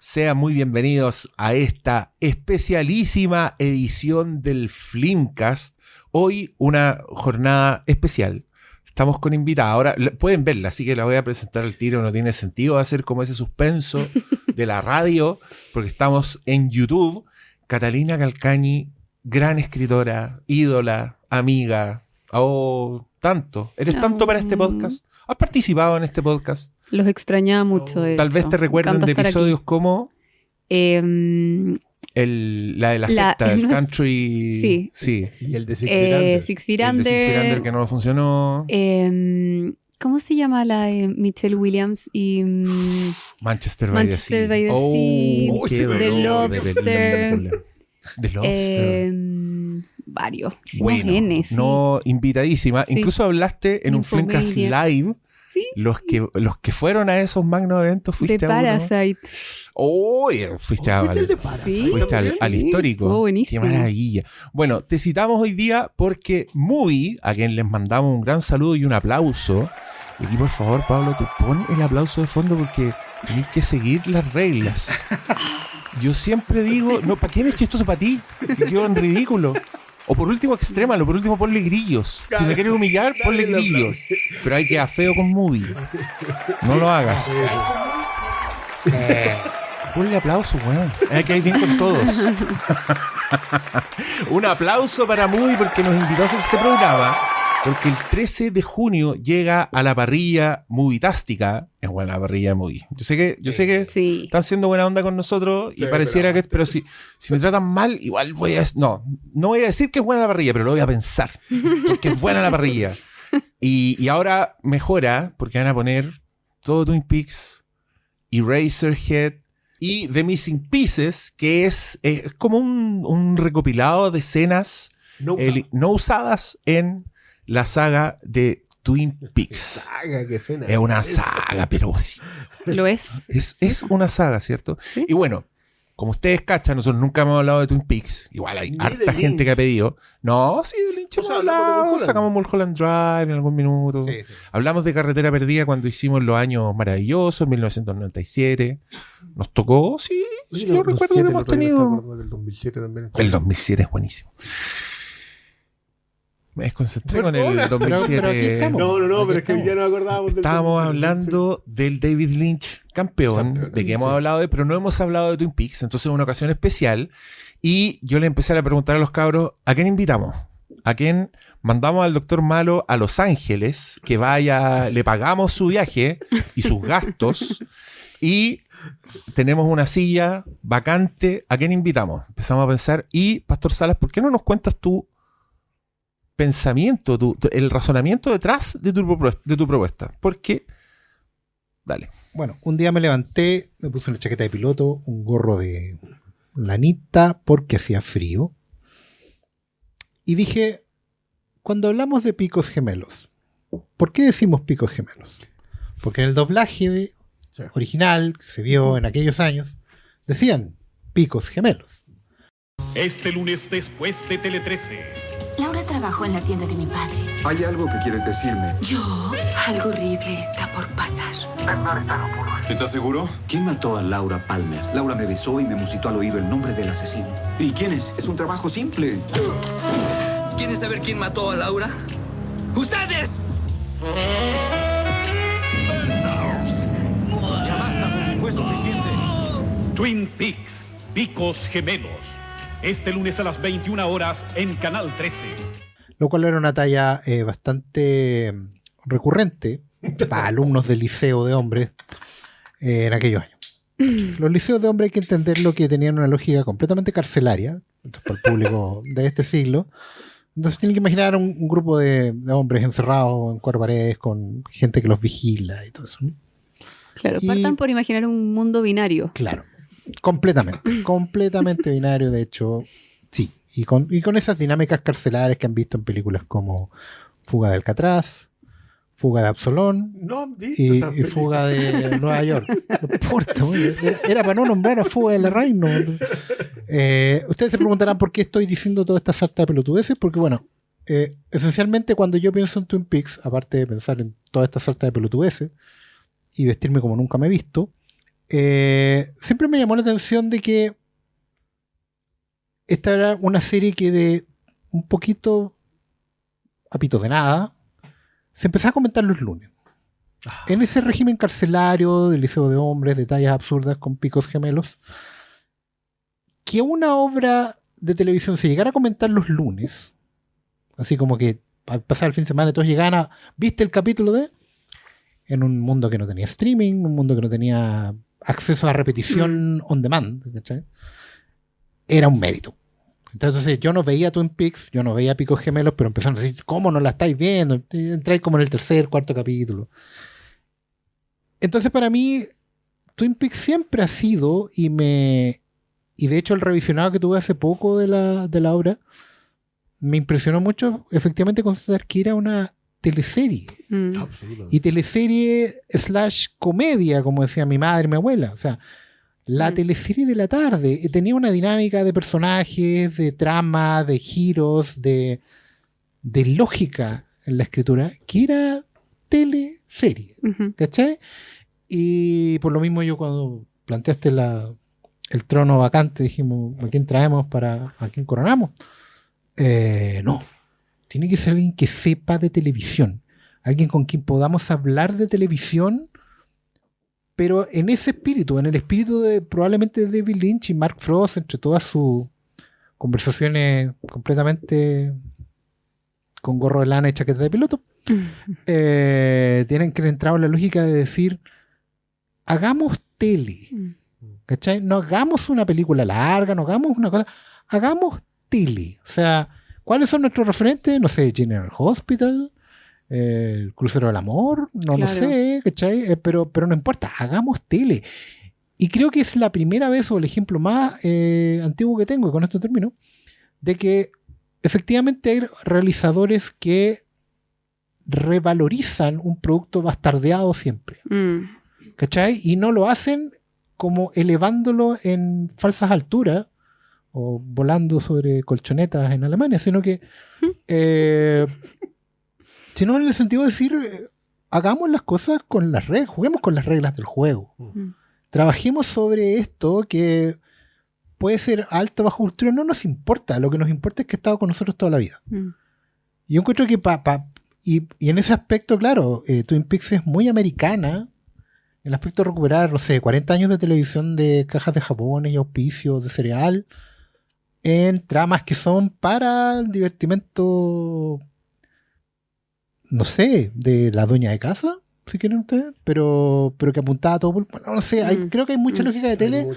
Sean muy bienvenidos a esta especialísima edición del Flimcast. Hoy una jornada especial. Estamos con invitada. Ahora pueden verla, así que la voy a presentar al tiro. No tiene sentido hacer como ese suspenso de la radio, porque estamos en YouTube. Catalina Calcañi, gran escritora, ídola, amiga. Oh, tanto. Eres tanto para este podcast. ¿Has participado en este podcast? Los extrañaba mucho, de Tal hecho. vez te recuerden de episodios aquí. Como la de la secta del country. Sí. Y el de Six Feet Under. Six Feet El de Six Feet Under que no funcionó. ¿Cómo se llama la de Michelle Williams y Manchester by the Sea. by the Sea, qué The dolor de Lobster. película. The Lobster. Varios. Hicimos Bueno, N, sí. no, invitadísima. Sí. Incluso hablaste en un Nymphomania. Flimcast Live. Sí. Los que fueron a esos magnos eventos, fuiste The a uno. Parasite. Fuiste Sí, fuiste al sí, histórico. estuvo buenísimo. Qué maravilla. Bueno, te citamos hoy día porque Movie, a quien les mandamos un gran saludo y un aplauso. Y aquí, por favor, Pablo, tú pon el aplauso de fondo porque tienes que seguir las reglas. Yo siempre digo, no, ¿para qué me es chistoso para ti? Que quedo en ridículo. O por último, extrémalo, por último, ponle grillos. Si me quieres humillar, ponle grillos. Pero hay que quedar feo con Movie. No lo hagas. Ponle aplauso, weón. Hay que ir bien con todos. Un aplauso para Movie porque nos invitó a hacer este programa. Porque el 13 de junio llega a la parrilla Movietástica. Es buena la parrilla de Movie. Yo sé que Sí. están siendo buena onda con nosotros y Sí, pareciera pero que... Pero si me tratan mal, igual voy a... No voy a decir que es buena la parrilla, pero lo voy a pensar. Porque es buena la parrilla. Y ahora mejora porque van a poner todo Twin Peaks, Eraserhead y The Missing Pieces, que es como un recopilado de escenas no usadas en la saga de Twin Peaks. Saga que suena. Es una saga, pero sí. Lo es. Es una saga, ¿cierto? Sí. Y bueno, como ustedes cachan, nosotros nunca hemos hablado de Twin Peaks. Igual hay Ni harta de gente Lynch. que ha pedido. No, sí, de Lynch O hemos sea, hablamos de hablado. Mulholland. Sacamos Mulholland Drive en algún minuto. Sí. Hablamos de Carretera Perdida cuando hicimos Los Años Maravillosos, en 1997. Nos tocó, sí, yo recuerdo que hemos tenido. El 2007 también. El 2007 es buenísimo. Me desconcentré con el Perdona. 2007. Pero aquí estamos. No, pero es que ya nos acordábamos del Estábamos 2007. hablando del David Lynch campeón, de que hemos hablado de, pero no hemos hablado de Twin Peaks, entonces es una ocasión especial. Y yo le empecé a preguntar a los cabros, ¿a quién invitamos? ¿A quién mandamos al doctor Malo a Los Ángeles? Que vaya, le pagamos su viaje y sus gastos. Y tenemos una silla vacante. ¿A quién invitamos? Empezamos a pensar. Y, Pastor Salas, ¿por qué no nos cuentas tu pensamiento, el razonamiento detrás de tu propuesta? Porque, dale. Bueno, un día me levanté, me puse una chaqueta de piloto, un gorro de lanita porque hacía frío. Y dije, cuando hablamos de picos gemelos, ¿por qué decimos picos gemelos? Porque en el doblaje original que se vio en aquellos años, decían picos gemelos. Este lunes después de Tele 13. Laura trabajó en la tienda de mi padre. ¿Hay algo que quieres decirme? ¿Yo? Algo horrible está por pasar. ¿Estás seguro? ¿Quién mató a Laura Palmer? Laura me besó y me musitó al oído el nombre del asesino. ¿Y quién es? Es un trabajo simple. ¿Quieren saber quién mató a Laura? ¡Ustedes! Ya basta, fue suficiente. Twin Peaks, Picos Gemelos. Este lunes a las 21 horas en Canal 13. Lo cual era una talla bastante recurrente para alumnos del liceo de hombres en aquellos años. Los liceos de hombres hay que entenderlo que tenían una lógica completamente carcelaria para el público de este siglo. Entonces tienen que imaginar un grupo de hombres encerrados en cuatro paredes con gente que los vigila y todo eso, ¿no? Claro, Y- partan por imaginar un mundo binario. Claro, completamente binario, de hecho, sí. Y con esas dinámicas carcelarias que han visto en películas como Fuga de Alcatraz, Fuga de Absalón No han visto y esas películas. Fuga de Nueva York. No importa, era para no nombrar a Fuga de la Reina. Ustedes se preguntarán por qué estoy diciendo toda esta sarta de pelotudeces, porque bueno, esencialmente cuando yo pienso en Twin Peaks, aparte de pensar en toda esta sarta de pelotudeces y vestirme como nunca me he visto, siempre me llamó la atención de que esta era una serie que de un poquito a pito de nada se empezaba a comentar los lunes. En ese régimen carcelario del liceo de hombres, de tallas absurdas con picos gemelos, que una obra de televisión se llegara a comentar los lunes, así como que al pasar el fin de semana todos llegaban a... ¿Viste el capítulo de...? En un mundo que no tenía streaming, un mundo que no tenía acceso a repetición on demand, ¿cachai? Era un mérito. Entonces yo no veía Twin Peaks, yo no veía Picos Gemelos, pero empezaron a decir, ¿cómo no la estáis viendo? Entráis como en el tercer, cuarto capítulo. Entonces para mí Twin Peaks siempre ha sido, y de hecho el revisionado que tuve hace poco de la obra, me impresionó mucho efectivamente constatar que era una teleserie. Y teleserie / comedia, como decía mi madre y mi abuela. O sea, la teleserie de la tarde tenía una dinámica de personajes, de trama, de giros, de lógica en la escritura, que era teleserie. ¿Cachai? Y por lo mismo yo cuando planteaste el trono vacante, dijimos, ¿a quién traemos a quién coronamos? No. Tiene que ser alguien que sepa de televisión. Alguien con quien podamos hablar de televisión, pero en ese espíritu, en el espíritu de probablemente de David Lynch y Mark Frost, entre todas sus conversaciones completamente con gorro de lana y chaqueta de piloto, tienen que entrar en la lógica de decir, hagamos tele. ¿Cachai? No hagamos una película larga, no hagamos una cosa, hagamos tele. O sea, ¿cuáles son nuestros referentes? No sé, General Hospital, el Crucero del Amor, no lo sé, ¿cachai? Pero no importa, hagamos tele. Y creo que es la primera vez, o el ejemplo más antiguo que tengo, y con esto termino, de que efectivamente hay realizadores que revalorizan un producto bastardeado siempre. ¿Cachai? Y no lo hacen como elevándolo en falsas alturas, o volando sobre colchonetas en Alemania, sino que sino en el sentido de decir, hagamos las cosas con las reglas, juguemos con las reglas del juego. Trabajemos sobre esto que puede ser alta o baja cultura, no nos importa, lo que nos importa es que ha estado con nosotros toda la vida. Y yo encuentro que y en ese aspecto, claro, Twin Peaks es muy americana, en el aspecto de recuperar, no sé, 40 años de televisión de cajas de jabones y auspicios de cereal, en tramas que son para el divertimento, no sé, de la dueña de casa, si quieren ustedes, pero que apuntaba a todo, bueno, no sé, creo que hay mucha lógica de tele,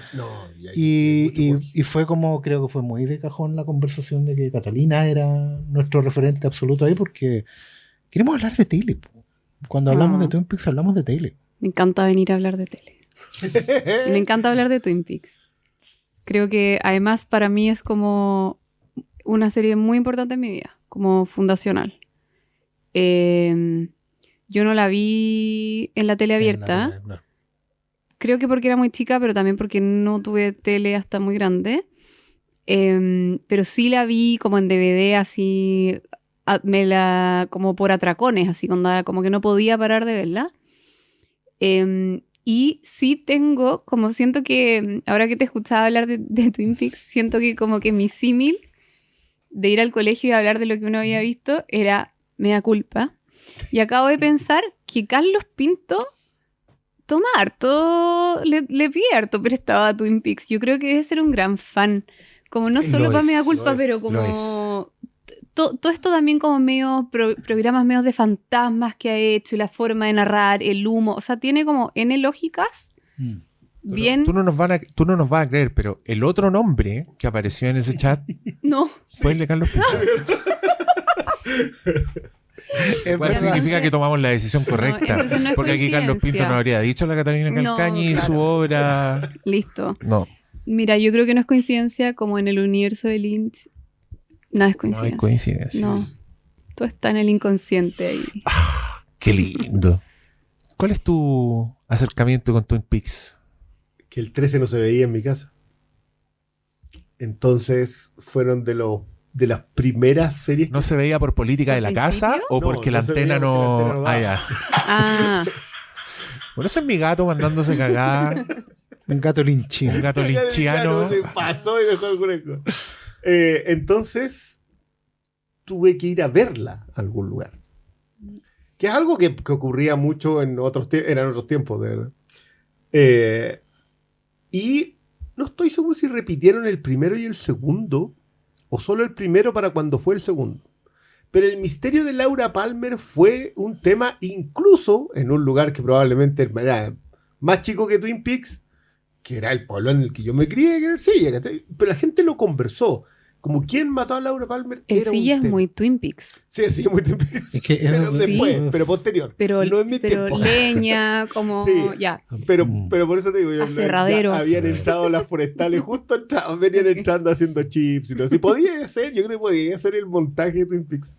y fue como, creo que fue muy de cajón la conversación de que Catalina era nuestro referente absoluto ahí, porque queremos hablar de tele. Cuando hablamos de Twin Peaks hablamos de tele. Me encanta venir a hablar de tele. Y me encanta hablar de Twin Peaks. Creo que además para mí es como una serie muy importante en mi vida, como fundacional. Yo no la vi en la tele abierta. No. Creo que porque era muy chica, pero también porque no tuve tele hasta muy grande. Pero sí la vi como en DVD, así, como por atracones, así, como que no podía parar de verla. Y sí tengo, como siento que, ahora que te escuchaba hablar de Twin Peaks, siento que como que mi símil de ir al colegio y hablar de lo que uno había visto era mea culpa. Y acabo de pensar que Carlos Pinto toma harto, le pide harto prestado a Twin Peaks. Yo creo que debe ser un gran fan. Como no solo para mea culpa, pero como... Todo esto también como medio programas medios de fantasmas que ha hecho y la forma de narrar, el humo, o sea, tiene como N lógicas bien... Tú no nos vas a creer, pero el otro nombre que apareció en ese chat fue el de Carlos Pinto. Bueno, significa que tomamos la decisión correcta, no porque aquí Carlos Pinto nos habría dicho a la Catalina Calcañi y su obra... Listo. No. Mira, yo creo que no es coincidencia, como en el universo de Lynch. Nada es coincidencia. No hay coincidencias. No. Todo está en el inconsciente ahí. Qué lindo. ¿Cuál es tu acercamiento con Twin Peaks? Que el 13 no se veía en mi casa. Entonces fueron de las primeras series. ¿No se veía por política de la casa o porque la antena no... Ah, ya. Bueno, ese es mi gato mandándose cagar. Un gato linchiano. Un gato linchiano. Se pasó y dejó el cureco. Entonces, tuve que ir a verla a algún lugar. Que es algo que ocurría mucho en otros tiempos, de verdad. Y no estoy seguro si repitieron el primero y el segundo, o solo el primero para cuando fue el segundo. Pero el misterio de Laura Palmer fue un tema incluso en un lugar que probablemente era más chico que Twin Peaks, que era el pueblo en el que yo me crié, que era Ercilla, pero la gente lo conversó. Como quién mató a Laura Palmer. Ercilla es muy Twin Peaks. Sí, Ercilla es muy Twin Peaks. Es que pero sí. después, pero posterior. Pero no en mi tiempo. leña, como Sí. ya. Pero por eso te digo, Aserraderos. habían entrado las forestales, justo venían entrando haciendo chips y todo. Si podía ser, yo creo que podía ser el montaje de Twin Peaks.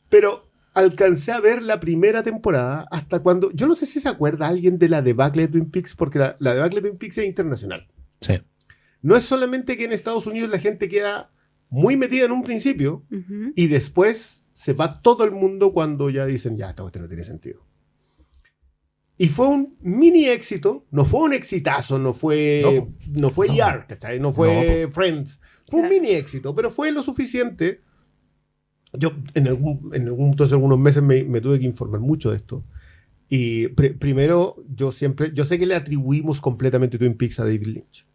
Pero alcancé a ver la primera temporada hasta cuando, yo no sé si se acuerda alguien de la debacle de Twin Peaks, porque la debacle de Twin Peaks es internacional. Sí. No es solamente que en Estados Unidos la gente queda muy metida en un principio Ujú. y después se va todo el mundo cuando ya dicen, ya, esta cuestión no tiene sentido. Y fue un mini éxito, no fue un exitazo, no fue ER, ¿cachai? No fue Friends. Fue un mini éxito, pero fue lo suficiente. Yo entonces algunos meses me tuve que informar mucho de esto. Y primero, yo sé que le atribuimos completamente Twin Peaks a David Lynch.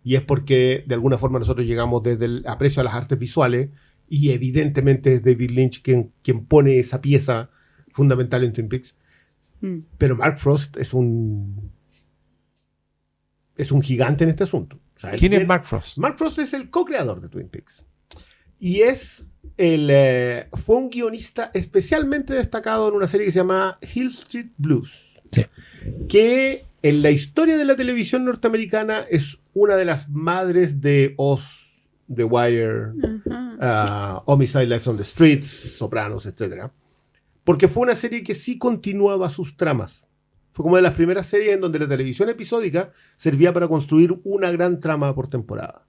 Y es porque de alguna forma nosotros llegamos desde el aprecio a las artes visuales y evidentemente es David Lynch quien pone esa pieza fundamental en Twin Peaks. Pero Mark Frost es un gigante en este asunto. O sea, ¿Quién es Mark Frost? Mark Frost es el co-creador de Twin Peaks. Y fue un guionista especialmente destacado en una serie que se llama Hill Street Blues. Sí. Que en la historia de la televisión norteamericana es una de las madres de Oz, The Wire, Homicide: Life on the Streets, Sopranos, etc. Porque fue una serie que sí continuaba sus tramas. Fue como de las primeras series en donde la televisión episódica servía para construir una gran trama por temporada.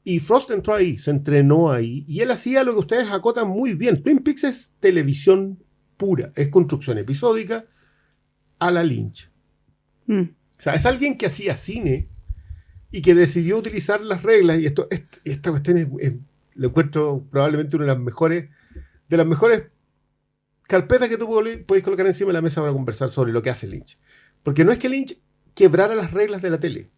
Y Frost entró ahí, se entrenó ahí, y él hacía lo que ustedes acotan muy bien. Twin Peaks es televisión pura, es construcción episódica a la Lynch. O sea, es alguien que hacía cine y que decidió utilizar las reglas, y esta cuestión lo encuentro probablemente una de las mejores carpetas que tú podéis colocar encima de la mesa para conversar sobre lo que hace Lynch. Porque no es que Lynch quebrara las reglas de la tele,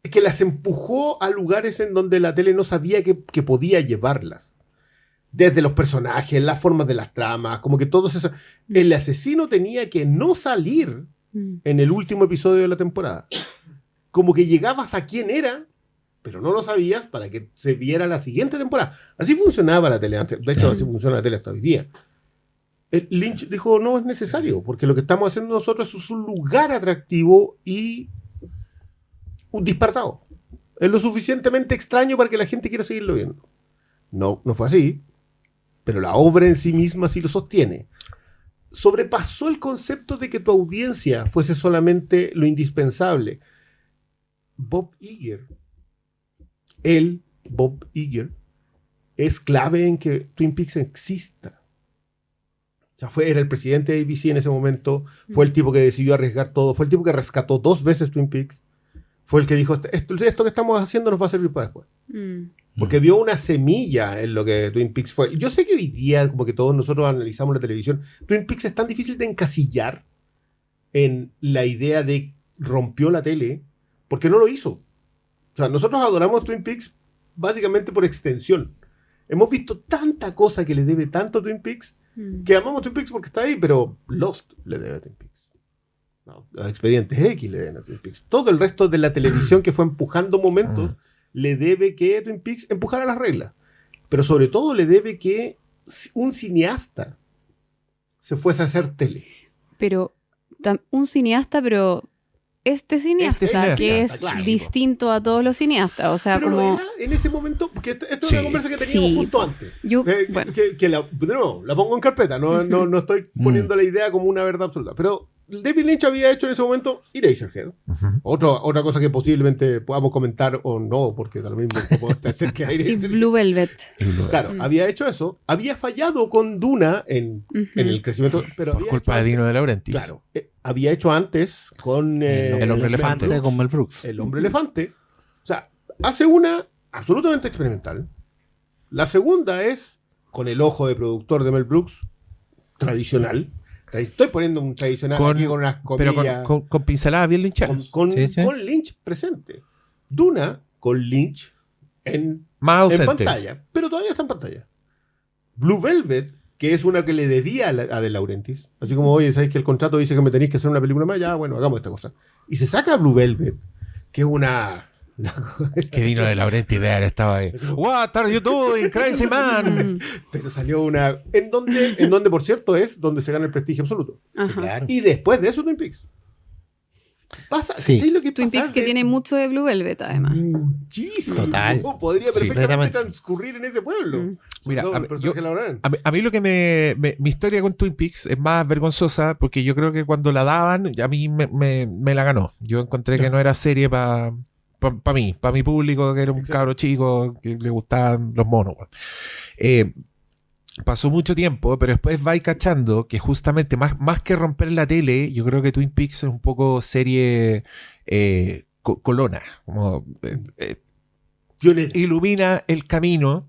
es que las empujó a lugares en donde la tele no sabía que podía llevarlas. Desde los personajes, las formas de las tramas, como que todos esos... El asesino tenía que no salir en el último episodio de la temporada. Como que llegabas a quién era, pero no lo sabías para que se viera la siguiente temporada. Así funcionaba la tele antes. De hecho, así funciona la tele hasta hoy día. Lynch dijo, no es necesario, porque lo que estamos haciendo nosotros es un lugar atractivo y un disparatado. Es lo suficientemente extraño para que la gente quiera seguirlo viendo. No fue así, pero la obra en sí misma sí lo sostiene. Sobrepasó el concepto de que tu audiencia fuese solamente lo indispensable. Bob Iger, es clave en que Twin Peaks exista. O sea, era el presidente de ABC en ese momento, fue el tipo que decidió arriesgar todo, fue el tipo que rescató 2 veces Twin Peaks, fue el que dijo, esto que estamos haciendo nos va a servir para después. Porque vio una semilla en lo que Twin Peaks fue. Yo sé que hoy día, como que todos nosotros analizamos la televisión, Twin Peaks es tan difícil de encasillar en la idea de rompió la tele, porque no lo hizo. O sea, nosotros adoramos Twin Peaks básicamente por extensión. Hemos visto tanta cosa que le debe tanto a Twin Peaks, que amamos Twin Peaks porque está ahí, pero Lost le debe a Twin Peaks. No, los Expedientes X le deben a Twin Peaks. Todo el resto de la televisión que fue empujando momentos le debe que Twin Peaks empujara las reglas. Pero sobre todo le debe que un cineasta se fuese a hacer tele. Pero un cineasta, pero este cineasta que es claro, distinto a todos los cineastas. O sea, pero como... lo era en ese momento, porque esto es una conversa que teníamos justo antes. Bueno. Que la pongo en carpeta, no estoy poniendo la idea como una verdad absoluta. Pero David Lynch había hecho en ese momento Eraserhead. Otra cosa que posiblemente podamos comentar o no, porque da lo mismo puede ser que Y Eraserhead. Blue Velvet. Claro, había hecho eso. Había fallado con Duna en el crecimiento. Pero Por había culpa hecho de Dino de Laurentiis. Claro. Había hecho antes con El hombre elefante. Con Mel Brooks. El hombre elefante. O sea, hace una absolutamente experimental. La segunda es con el ojo de productor de Mel Brooks, tradicional. Estoy poniendo un tradicional aquí con unas Pero comillas. con pinceladas bien linchadas. Con Sí. Lynch presente. Duna con Lynch Más en ausente. pantalla, pero todavía está en pantalla. Blue Velvet, que es una que le debía a De Laurentiis, así como, oye, ¿sabéis que el contrato dice que me tenéis que hacer una película más? Ya, bueno, hagamos esta cosa. Y se saca Blue Velvet, que es una Que Dino de Laurentiis de haber estado ahí. What are you doing, crazy man? Pero salió una... En donde, por cierto, es donde se gana el prestigio absoluto. Ajá. Claro. Y después de eso, Twin Peaks. Pasa, Sí. ¿cachai lo que Twin pasa? Peaks que tiene mucho de Blue Velvet, además. Muchísimo. Total. Podría Sí. perfectamente Completamente. transcurrir en ese pueblo. Mira, Todo a el mí- personaje yo- Laurent. A mí lo que mi historia con Twin Peaks es más vergonzosa porque yo creo que cuando la daban, ya a mí me la ganó. Yo encontré que no era serie para mí, para mi público, que era un Exacto. cabro chico que le gustaban los monos. weón. Pasó mucho tiempo, pero después vais cachando que justamente más que romper la tele, yo creo que Twin Peaks es un poco serie colona, como Pionero. ilumina el camino,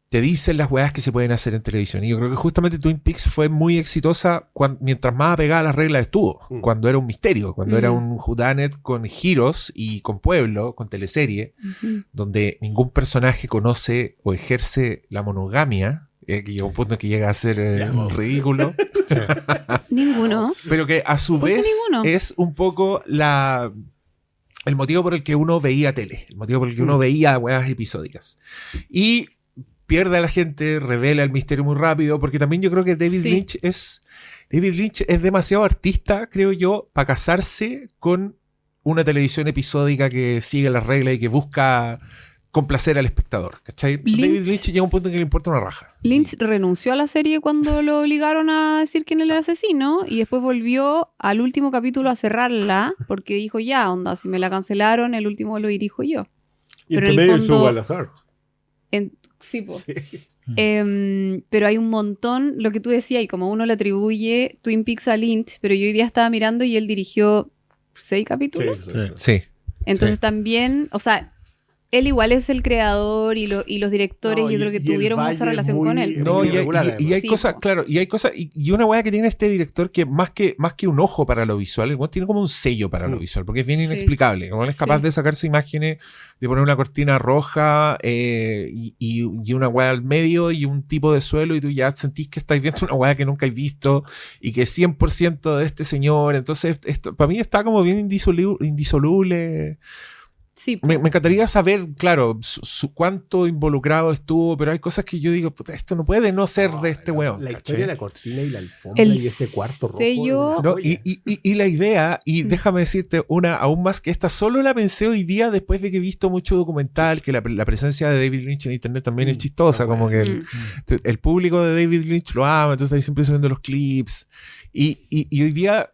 te dicen las weas que se pueden hacer en televisión. Y yo creo que justamente Twin Peaks fue muy exitosa mientras más apegada a las reglas estuvo, cuando era un misterio, cuando era un whodunit con giros y con pueblo, con teleserie, donde ningún personaje conoce o ejerce la monogamia, que llega un punto en que llega a ser ridículo, Ninguno. pero que a su ¿Por qué vez ninguno? es un poco el motivo por el que uno veía tele, el motivo por el que uno veía weas episódicas. Y pierde a la gente, revela el misterio muy rápido, porque también yo creo que David Lynch es demasiado artista, creo yo, para casarse con una televisión episódica que sigue las reglas y que busca complacer al espectador, ¿cachai? David Lynch llega a un punto en que le importa una raja. Lynch renunció a la serie cuando lo obligaron a decir quién era el asesino y después volvió al último capítulo a cerrarla porque dijo, ya, onda, si me la cancelaron, el último lo dirijo yo. Y Pero entre en el medio fondo- subo a las arts. Sí, po. Sí. Pero hay un montón, lo que tú decías, y como uno le atribuye Twin Peaks a Lynch, pero yo hoy día estaba mirando y él dirigió 6 capítulos. Sí. Sí. Entonces también, o sea, él igual es el creador y los directores, No, yo y- creo que y el tuvieron Valle mucha relación muy- con él. No, muy y hay, irregular, y hay además. Sí, cosas, po. claro, y hay cosas, y una weá que tiene este director que más que un ojo para lo visual, el weón tiene como un sello para lo visual, porque es bien Sí. inexplicable. Como él es capaz Sí. de sacarse imágenes, de poner una cortina roja y una weá al medio y un tipo de suelo, y tú ya sentís que estáis viendo una weá que nunca has visto y que es 100% de este señor. Entonces, esto para mí está como bien indisoluble. Sí, Me encantaría saber, claro, cuánto involucrado estuvo, pero hay cosas que yo digo, puta, esto no puede no ser de este weón. La ¿cachai? historia de la cortina y la alfombra El y ese cuarto rojo. sello- era una No, joya. y la idea, y déjame decirte una aún más, que esta solo la pensé hoy día después de que he visto mucho documental, que la presencia de David Lynch en internet también es chistosa, como que el público de David Lynch lo ama, entonces ahí siempre subiendo los clips. Y hoy día,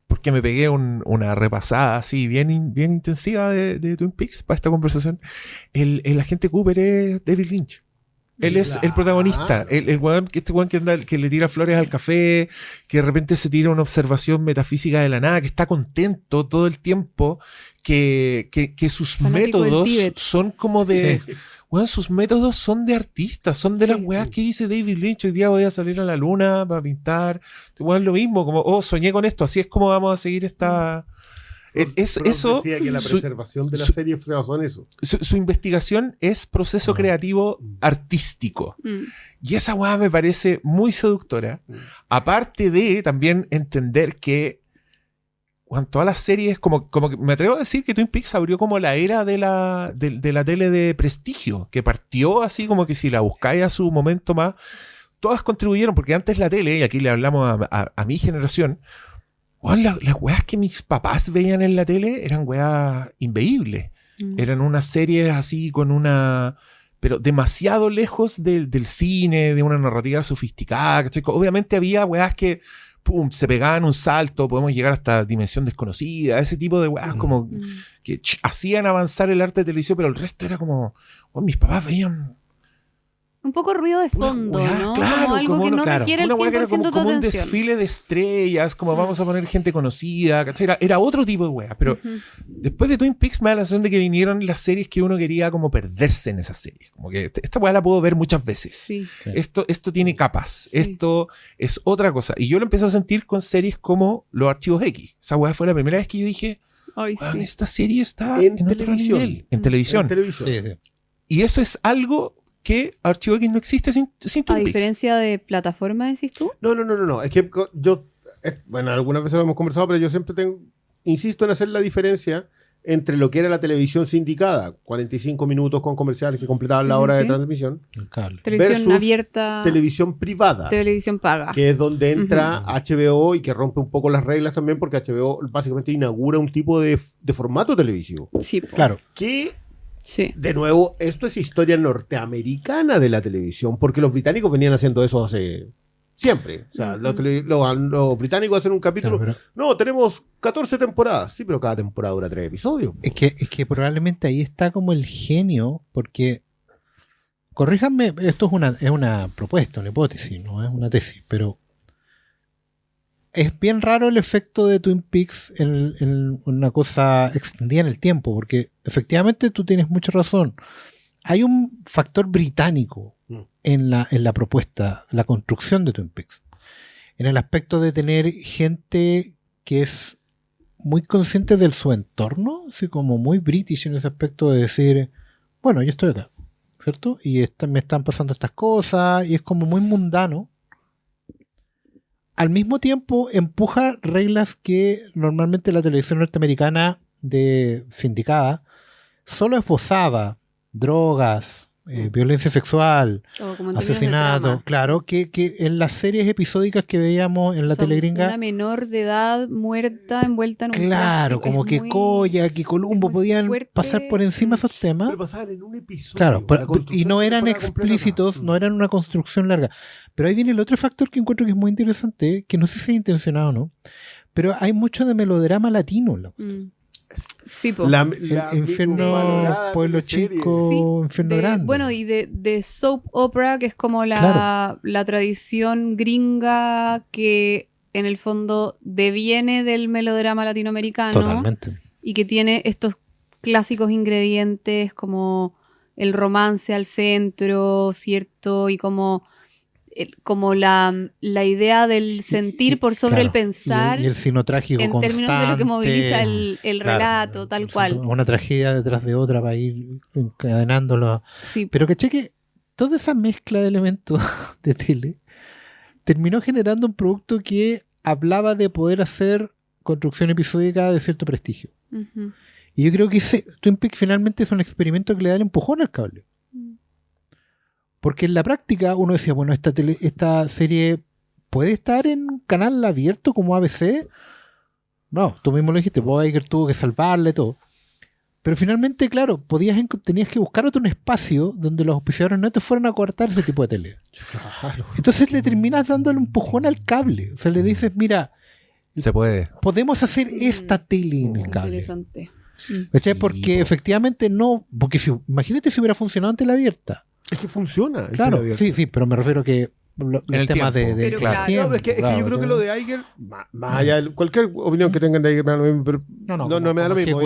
porque me pegué una repasada así bien intensiva de Twin Peaks para esta conversación, el agente Cooper es David Lynch. Él es el protagonista, el weón, este weón que le tira flores al café, que de repente se tira una observación metafísica de la nada, que está contento todo el tiempo, que sus Fanático del métodos Tíbet. son como de... Weón, sus métodos son de artistas, son de las weas que dice David Lynch. Hoy día voy a salir a la luna para pintar. Weón, lo mismo, como, soñé con esto, así es como vamos a seguir esta... Frost Eso, decía que la preservación de la serie se basó en eso. su investigación es proceso creativo artístico. Y esa weá me parece muy seductora. Aparte de también entender que en todas las series, como que me atrevo a decir que Twin Peaks abrió como la era de la tele de prestigio, que partió así como que si la buscáis a su momento más, todas contribuyeron, porque antes la tele, y aquí le hablamos a mi generación, bueno, las weas que mis papás veían en la tele eran weas inveíbles. Eran unas series así con pero demasiado lejos del cine, de una narrativa sofisticada, ¿cachai? Obviamente había weas que pum, se pegaban un salto, podemos llegar hasta dimensión desconocida, ese tipo de weas como que hacían avanzar el arte de televisión, pero el resto era como, mis papás veían un poco ruido de fondo, weá, ¿no? claro, como algo que no requiere el una weá que era 100% de como un atención. desfile de estrellas, como vamos a poner gente conocida, ¿cachai? Era otro tipo de weá, pero después de Twin Peaks me da la sensación de que vinieron las series que uno quería como perderse en esas series, como que esta weá la puedo ver muchas veces. Sí. Esto tiene capas, esto es otra cosa, y yo lo empecé a sentir con series como Los Archivos X. Esa weá fue la primera vez que yo dije, esta serie está en otro nivel, en televisión. Sí. Y eso es algo que Archivo X no existe sin Twin Peaks. A diferencia de plataforma, decís tú. No. Es que yo, bueno, algunas veces lo hemos conversado, pero yo siempre insisto en hacer la diferencia entre lo que era la televisión sindicada, 45 minutos con comerciales que completaban la hora de transmisión, Televisión versus abierta, televisión privada, televisión paga. que es donde entra HBO y que rompe un poco las reglas también, porque HBO básicamente inaugura un tipo de formato televisivo. Sí, Claro. Que sí. De nuevo, esto es historia norteamericana de la televisión, porque los británicos venían haciendo eso hace siempre. O sea, los británicos hacen un capítulo. Claro, No, tenemos 14 temporadas. Sí, pero cada temporada dura 3 episodios. Es que probablemente ahí está como el genio, porque, corríjanme, esto es una propuesta, una hipótesis, no es una tesis, pero es bien raro el efecto de Twin Peaks en una cosa extendida en el tiempo, porque efectivamente tú tienes mucha razón. Hay un factor británico en la propuesta, la construcción de Twin Peaks, en el aspecto de tener gente que es muy consciente de su entorno, así como muy british en ese aspecto de decir, bueno, yo estoy acá, ¿cierto? Y me están pasando estas cosas, y es como muy mundano. Al mismo tiempo empuja reglas que normalmente la televisión norteamericana de sindicada solo esbozaba: drogas, violencia sexual, asesinato. Claro, que en las series episódicas que veíamos en la telegringa, una menor de edad muerta envuelta en un claro, plástico, como que Koya, que Columbo podían pasar por encima esos temas. Pero pasaban en un episodio. Claro, y no eran explícitos, no eran una construcción larga. Pero ahí viene el otro factor que encuentro que es muy interesante, que no sé si es intencionado o no, pero hay mucho de melodrama latino. Sí, po. La Infierno, Pueblo Chico, sí, Infierno Grande. Bueno, y de soap opera, que es como la tradición gringa que en el fondo deviene del melodrama latinoamericano. Totalmente. Y que tiene estos clásicos ingredientes como el romance al centro, ¿cierto? Y como la idea del sentir por sobre el pensar, y el sino trágico en constante, términos de lo que moviliza el relato, tal cual. Una tragedia detrás de otra para ir encadenándolo. Sí. Pero caché que toda esa mezcla de elementos de tele terminó generando un producto que hablaba de poder hacer construcción episódica de cierto prestigio. Uh-huh. Y yo creo que Twin Peaks finalmente es un experimento que le da el empujón al cable. Porque en la práctica uno decía, bueno, esta serie puede estar en un canal abierto como ABC. No, tú mismo lo dijiste, Bob Iger tuvo que salvarle todo. Pero finalmente, claro, tenías que buscar otro espacio donde los auspiciadores no te fueran a cortar ese tipo de tele. Claro. Entonces le terminas dando el empujón al cable. O sea, le dices, mira, se puede. Podemos hacer esta tele en el cable. Interesante. Sí, porque efectivamente no, porque imagínate si hubiera funcionado en tele abierta. Es que funciona. Claro, sí, pero me refiero que el tema de claro. Tiempo, no, es que yo creo que lo de Iger, más allá de cualquier opinión que tengan de Iger, me da lo mismo, pero no me da lo mismo.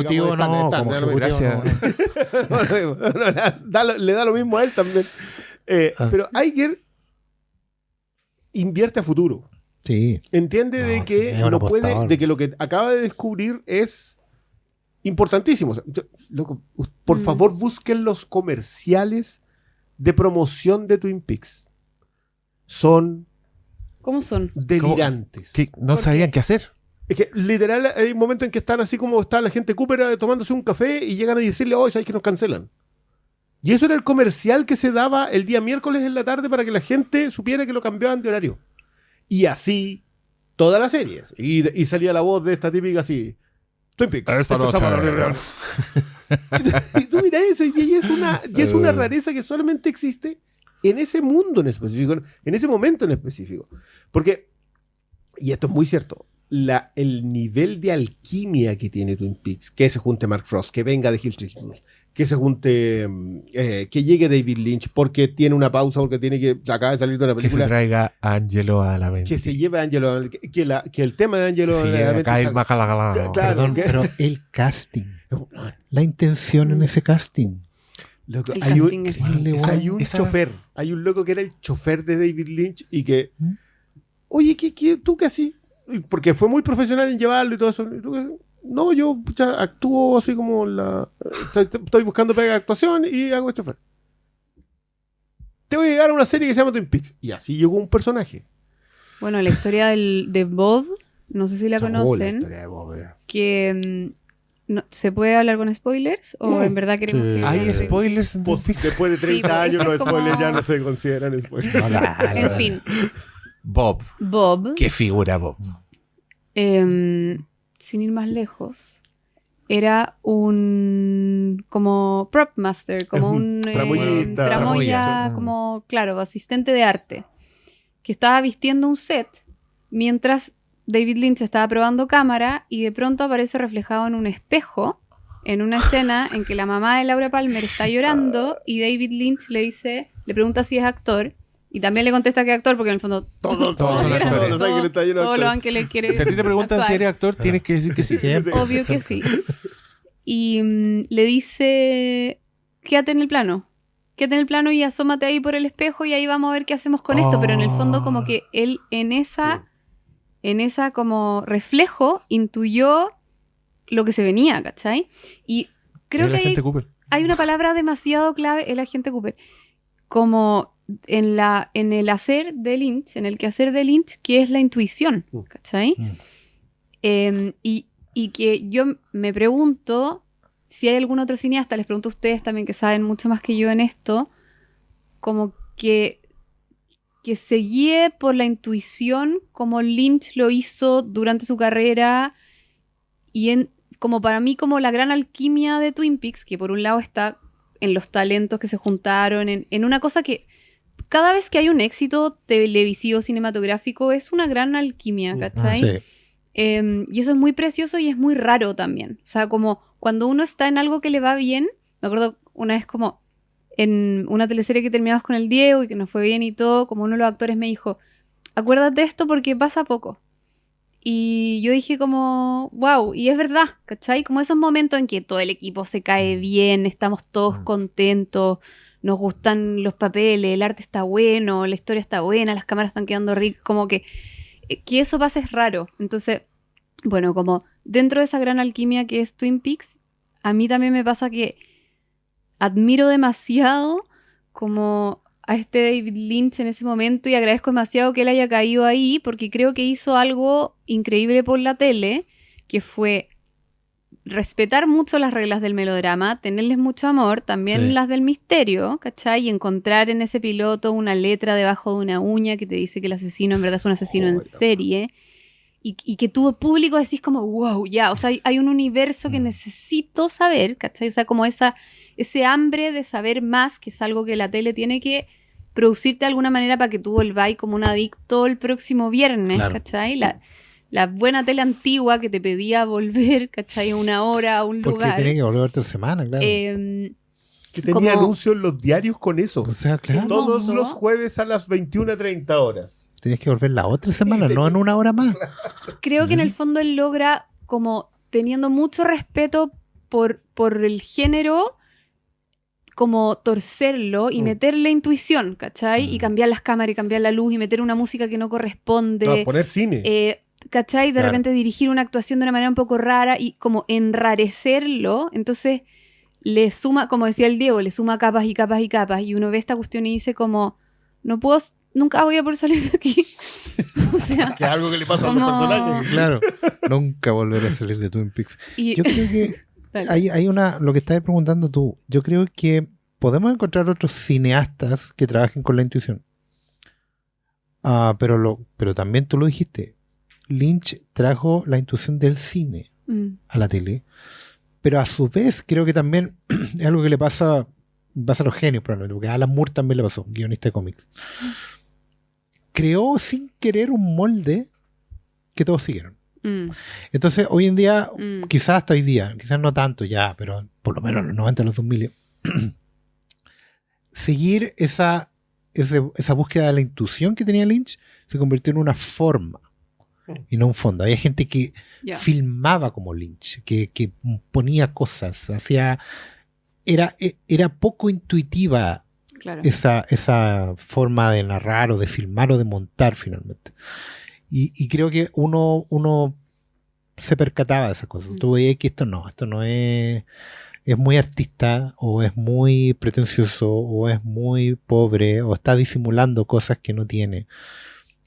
Gracias. Le da lo mismo a él también. Pero Iger invierte a futuro. Sí. Entiende de que no puede, de que lo que acaba de descubrir es importantísimo. O sea, loco, por favor, busquen los comerciales de promoción de Twin Peaks. ¿Cómo son? Delirantes. Que no sabían qué hacer. Es que literal hay un momento en que están así como está la gente Cooper tomándose un café y llegan a decirle, ¿sabes que nos cancelan? Y eso era el comercial que se daba el día miércoles en la tarde para que la gente supiera que lo cambiaban de horario. Y así todas las series. Y salía la voz de esta típica así, Twin Peaks. Y tú miras eso y es una rareza que solamente existe en ese mundo en específico, en ese momento en específico. Porque y esto es muy cierto, el nivel de alquimia que tiene Twin Peaks, que se junte Mark Frost, que venga de Hill Street, que se junte, que llegue David Lynch porque tiene una pausa, porque tiene que acaba de salir de una Que película. se traiga a Angelo a la mente. Que se lleve a Angelo, que el tema de Angelo Que se lleve a Kyle Macalalao. Claro, Perdón, pero el casting, la intención en ese casting. Loco, El hay casting un es- chofer, hay un loco que era el chofer de David Lynch y que, oye, ¿tú qué así? Porque fue muy profesional en llevarlo y todo eso. ¿Y tú qué? No, yo pucha, actúo así como estoy buscando pega de actuación y hago el chofer. Te voy a llegar a una serie que se llama Twin Peaks. Y así llegó un personaje. Bueno, la historia de Bob, no sé si la La conocen, historia de Bob, que ¿se puede hablar con spoilers? ¿O en verdad queremos Sí. que... ¿Hay spoilers en Twin Peaks? Después de 30 Sí, años los es como- spoilers ya no se consideran spoilers. No, dale, En dale. fin, Bob. Bob, ¿Qué figura Bob? sin ir más lejos, era un como prop master, como un tramoyista. tramoya, Tramoya. como, claro, asistente de arte, que estaba vistiendo un set mientras David Lynch estaba probando cámara y de pronto aparece reflejado en un espejo en una escena en que la mamá de Laura Palmer está llorando y David Lynch le pregunta si es actor y también le contesta que es actor porque en el fondo Todos son eran- actores. Los Ángeles está lleno de todos los actores. ángeles quieren Si a ti te preguntan actuar. si eres actor, tienes que decir que sí. Siempre. Obvio que sí. Y le dice, quédate en el plano y asómate ahí por el espejo y ahí vamos a ver qué hacemos con esto. Pero en el fondo como que él en esa como reflejo intuyó lo que se venía, ¿cachai? Y creo Era que la gente Cooper. hay una palabra demasiado clave, el agente Cooper, como en el hacer de Lynch, en el quehacer de Lynch, que es la intuición, ¿cachai? Y que yo me pregunto si hay algún otro cineasta, les pregunto a ustedes también que saben mucho más que yo en esto, como que se guíe por la intuición como Lynch lo hizo durante su carrera y como para mí como la gran alquimia de Twin Peaks, que por un lado está en los talentos que se juntaron, en una cosa que cada vez que hay un éxito televisivo, cinematográfico, es una gran alquimia, ¿cachai? Sí. Y eso es muy precioso y es muy raro también. O sea, como cuando uno está en algo que le va bien, me acuerdo una vez como en una teleserie que terminamos con el Diego y que nos fue bien y todo, como uno de los actores me dijo, acuérdate de esto porque pasa poco. Y yo dije como, wow, y es verdad, ¿cachai? Como esos momentos en que todo el equipo se cae bien, estamos todos contentos, nos gustan los papeles, el arte está bueno, la historia está buena, las cámaras están quedando ricas, como que eso pase es raro. Entonces, bueno, como dentro de esa gran alquimia que es Twin Peaks, a mí también me pasa que admiro demasiado como a este David Lynch en ese momento y agradezco demasiado que él haya caído ahí porque creo que hizo algo increíble por la tele, que fue respetar mucho las reglas del melodrama, tenerles mucho amor, también Sí. las del misterio, ¿cachai? Y encontrar en ese piloto una letra debajo de una uña que te dice que el asesino en verdad es un asesino en serie. Y que tu público decís como, wow, ya, o sea, hay un universo que necesito saber, ¿cachai? O sea, como ese hambre de saber más, que es algo que la tele tiene que producirte de alguna manera para que tú volváis como un adicto el próximo viernes, Claro. ¿cachai? La buena tele antigua que te pedía volver, ¿cachai? Una hora a un Porque lugar. tenía que volver otra semana, claro. Que tenía como- anuncios en los diarios con eso. O sea, claro, Todos hermoso. los jueves a las 21:30 horas. tienes que volver la otra semana, no en una hora más. Creo que en el fondo él logra, como teniendo mucho respeto por el género, como torcerlo y meterle intuición, ¿cachai? Y cambiar las cámaras y cambiar la luz y meter una música que no corresponde. No, poner cine. ¿Cachai? De Claro. repente dirigir una actuación de una manera un poco rara y como enrarecerlo. Entonces le suma, como decía el Diego, le suma capas y capas y capas. Y uno ve esta cuestión y dice como, nunca voy a poder salir de aquí. O sea, que es algo que le pasa a los como- personajes. Claro, nunca volveré a salir de Twin Peaks. y- Yo creo que Dale. hay lo que estabas preguntando tú. Yo creo que podemos encontrar otros cineastas que trabajen con la intuición. Pero también tú lo dijiste. Lynch trajo la intuición del cine a la tele. Pero a su vez creo que también es algo que le pasa a los genios, probablemente, porque a Alan Moore también le pasó, guionista de cómics. Creó sin querer un molde que todos siguieron. Entonces, hoy en día, quizás hasta hoy día, quizás no tanto ya, pero por lo menos en los 90, los 2000, seguir esa búsqueda de la intuición que tenía Lynch se convirtió en una forma y no un fondo. Había gente que filmaba como Lynch, que ponía cosas, era poco intuitiva esa forma de narrar o de filmar o de montar finalmente. Y creo que uno se percataba de esas cosas. Tú veías que esto no es muy artista, o es muy pretencioso, o es muy pobre, o está disimulando cosas que no tiene.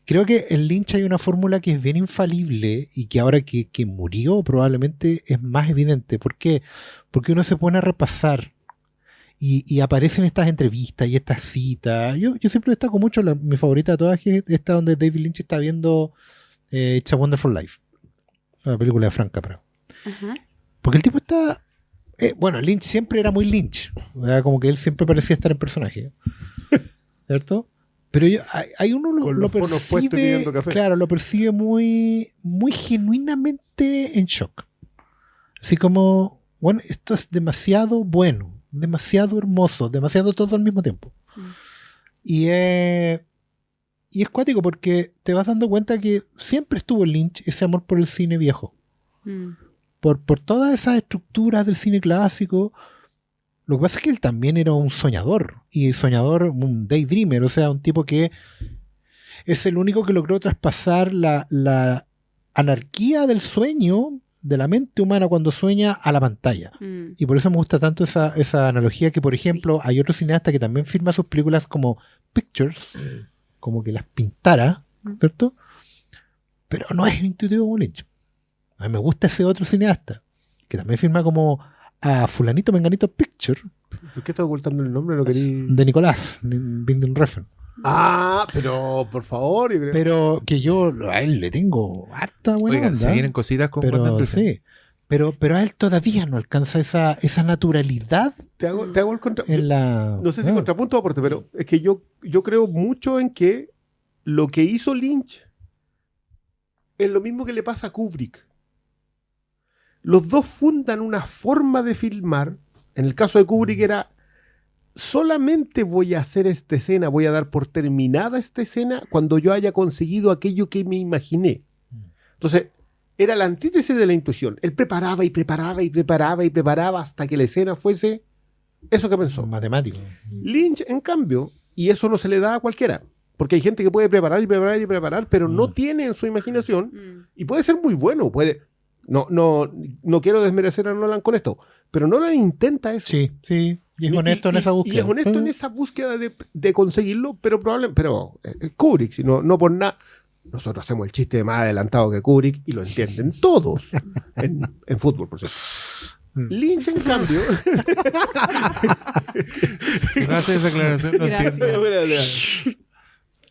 Creo que en Lynch hay una fórmula que es bien infalible y que ahora que murió probablemente es más evidente. ¿Por qué? Porque uno se pone a repasar y aparecen estas entrevistas y estas citas. Yo siempre destaco mucho, mi favorita de todas es esta donde David Lynch está viendo It's a Wonderful Life, la película de Frank Capra. Porque el tipo está... Lynch siempre era muy Lynch, ¿verdad? Como que él siempre parecía estar en personaje, ¿cierto? Pero hay uno lo percibe, claro, lo percibe muy, muy genuinamente en shock. Así como, bueno, esto es demasiado bueno, demasiado hermoso, demasiado todo al mismo tiempo. Y es cuático porque te vas dando cuenta que siempre estuvo en Lynch ese amor por el cine viejo. Por todas esas estructuras del cine clásico. Lo que pasa es que él también era un soñador, un daydreamer, o sea, un tipo que es el único que logró traspasar la anarquía del sueño, de la mente humana cuando sueña, a la pantalla. Y por eso me gusta tanto esa analogía, que por ejemplo hay otro cineasta que también firma sus películas como pictures, como que las pintara, ¿cierto? Pero no es intuitivo como Lynch. A mí me gusta ese otro cineasta, que también firma como a fulanito menganito picture. ¿Por qué estás ocultando el nombre? De Nicolás Winding Refn. Pero por favor. Pero que yo a él le tengo harta buena onda. Se vienen cositas con Winding Refn. Sí. Pero a él todavía no alcanza esa naturalidad. Te hago el no sé si contrapunto o aporte, pero es que yo creo mucho en que lo que hizo Lynch es lo mismo que le pasa a Kubrick. Los dos fundan una forma de filmar. En el caso de Kubrick era: solamente voy a hacer esta escena, voy a dar por terminada esta escena cuando yo haya conseguido aquello que me imaginé. Entonces, era la antítesis de la intuición. Él preparaba y preparaba y preparaba y preparaba hasta que la escena fuese eso que pensó. Matemático. Lynch, en cambio, y eso no se le da a cualquiera, porque hay gente que puede preparar y preparar y preparar, pero no tiene en su imaginación, y puede ser muy bueno, puede... No quiero desmerecer a Nolan con esto, pero Nolan intenta eso. Sí, y es honesto en esa búsqueda. Y es honesto en esa búsqueda de conseguirlo, pero Kubrick, no por nada. Nosotros hacemos el chiste más adelantado que Kubrick y lo entienden todos en fútbol, por cierto. Lynch, en cambio... Si no hace esa aclaración, no entiendo.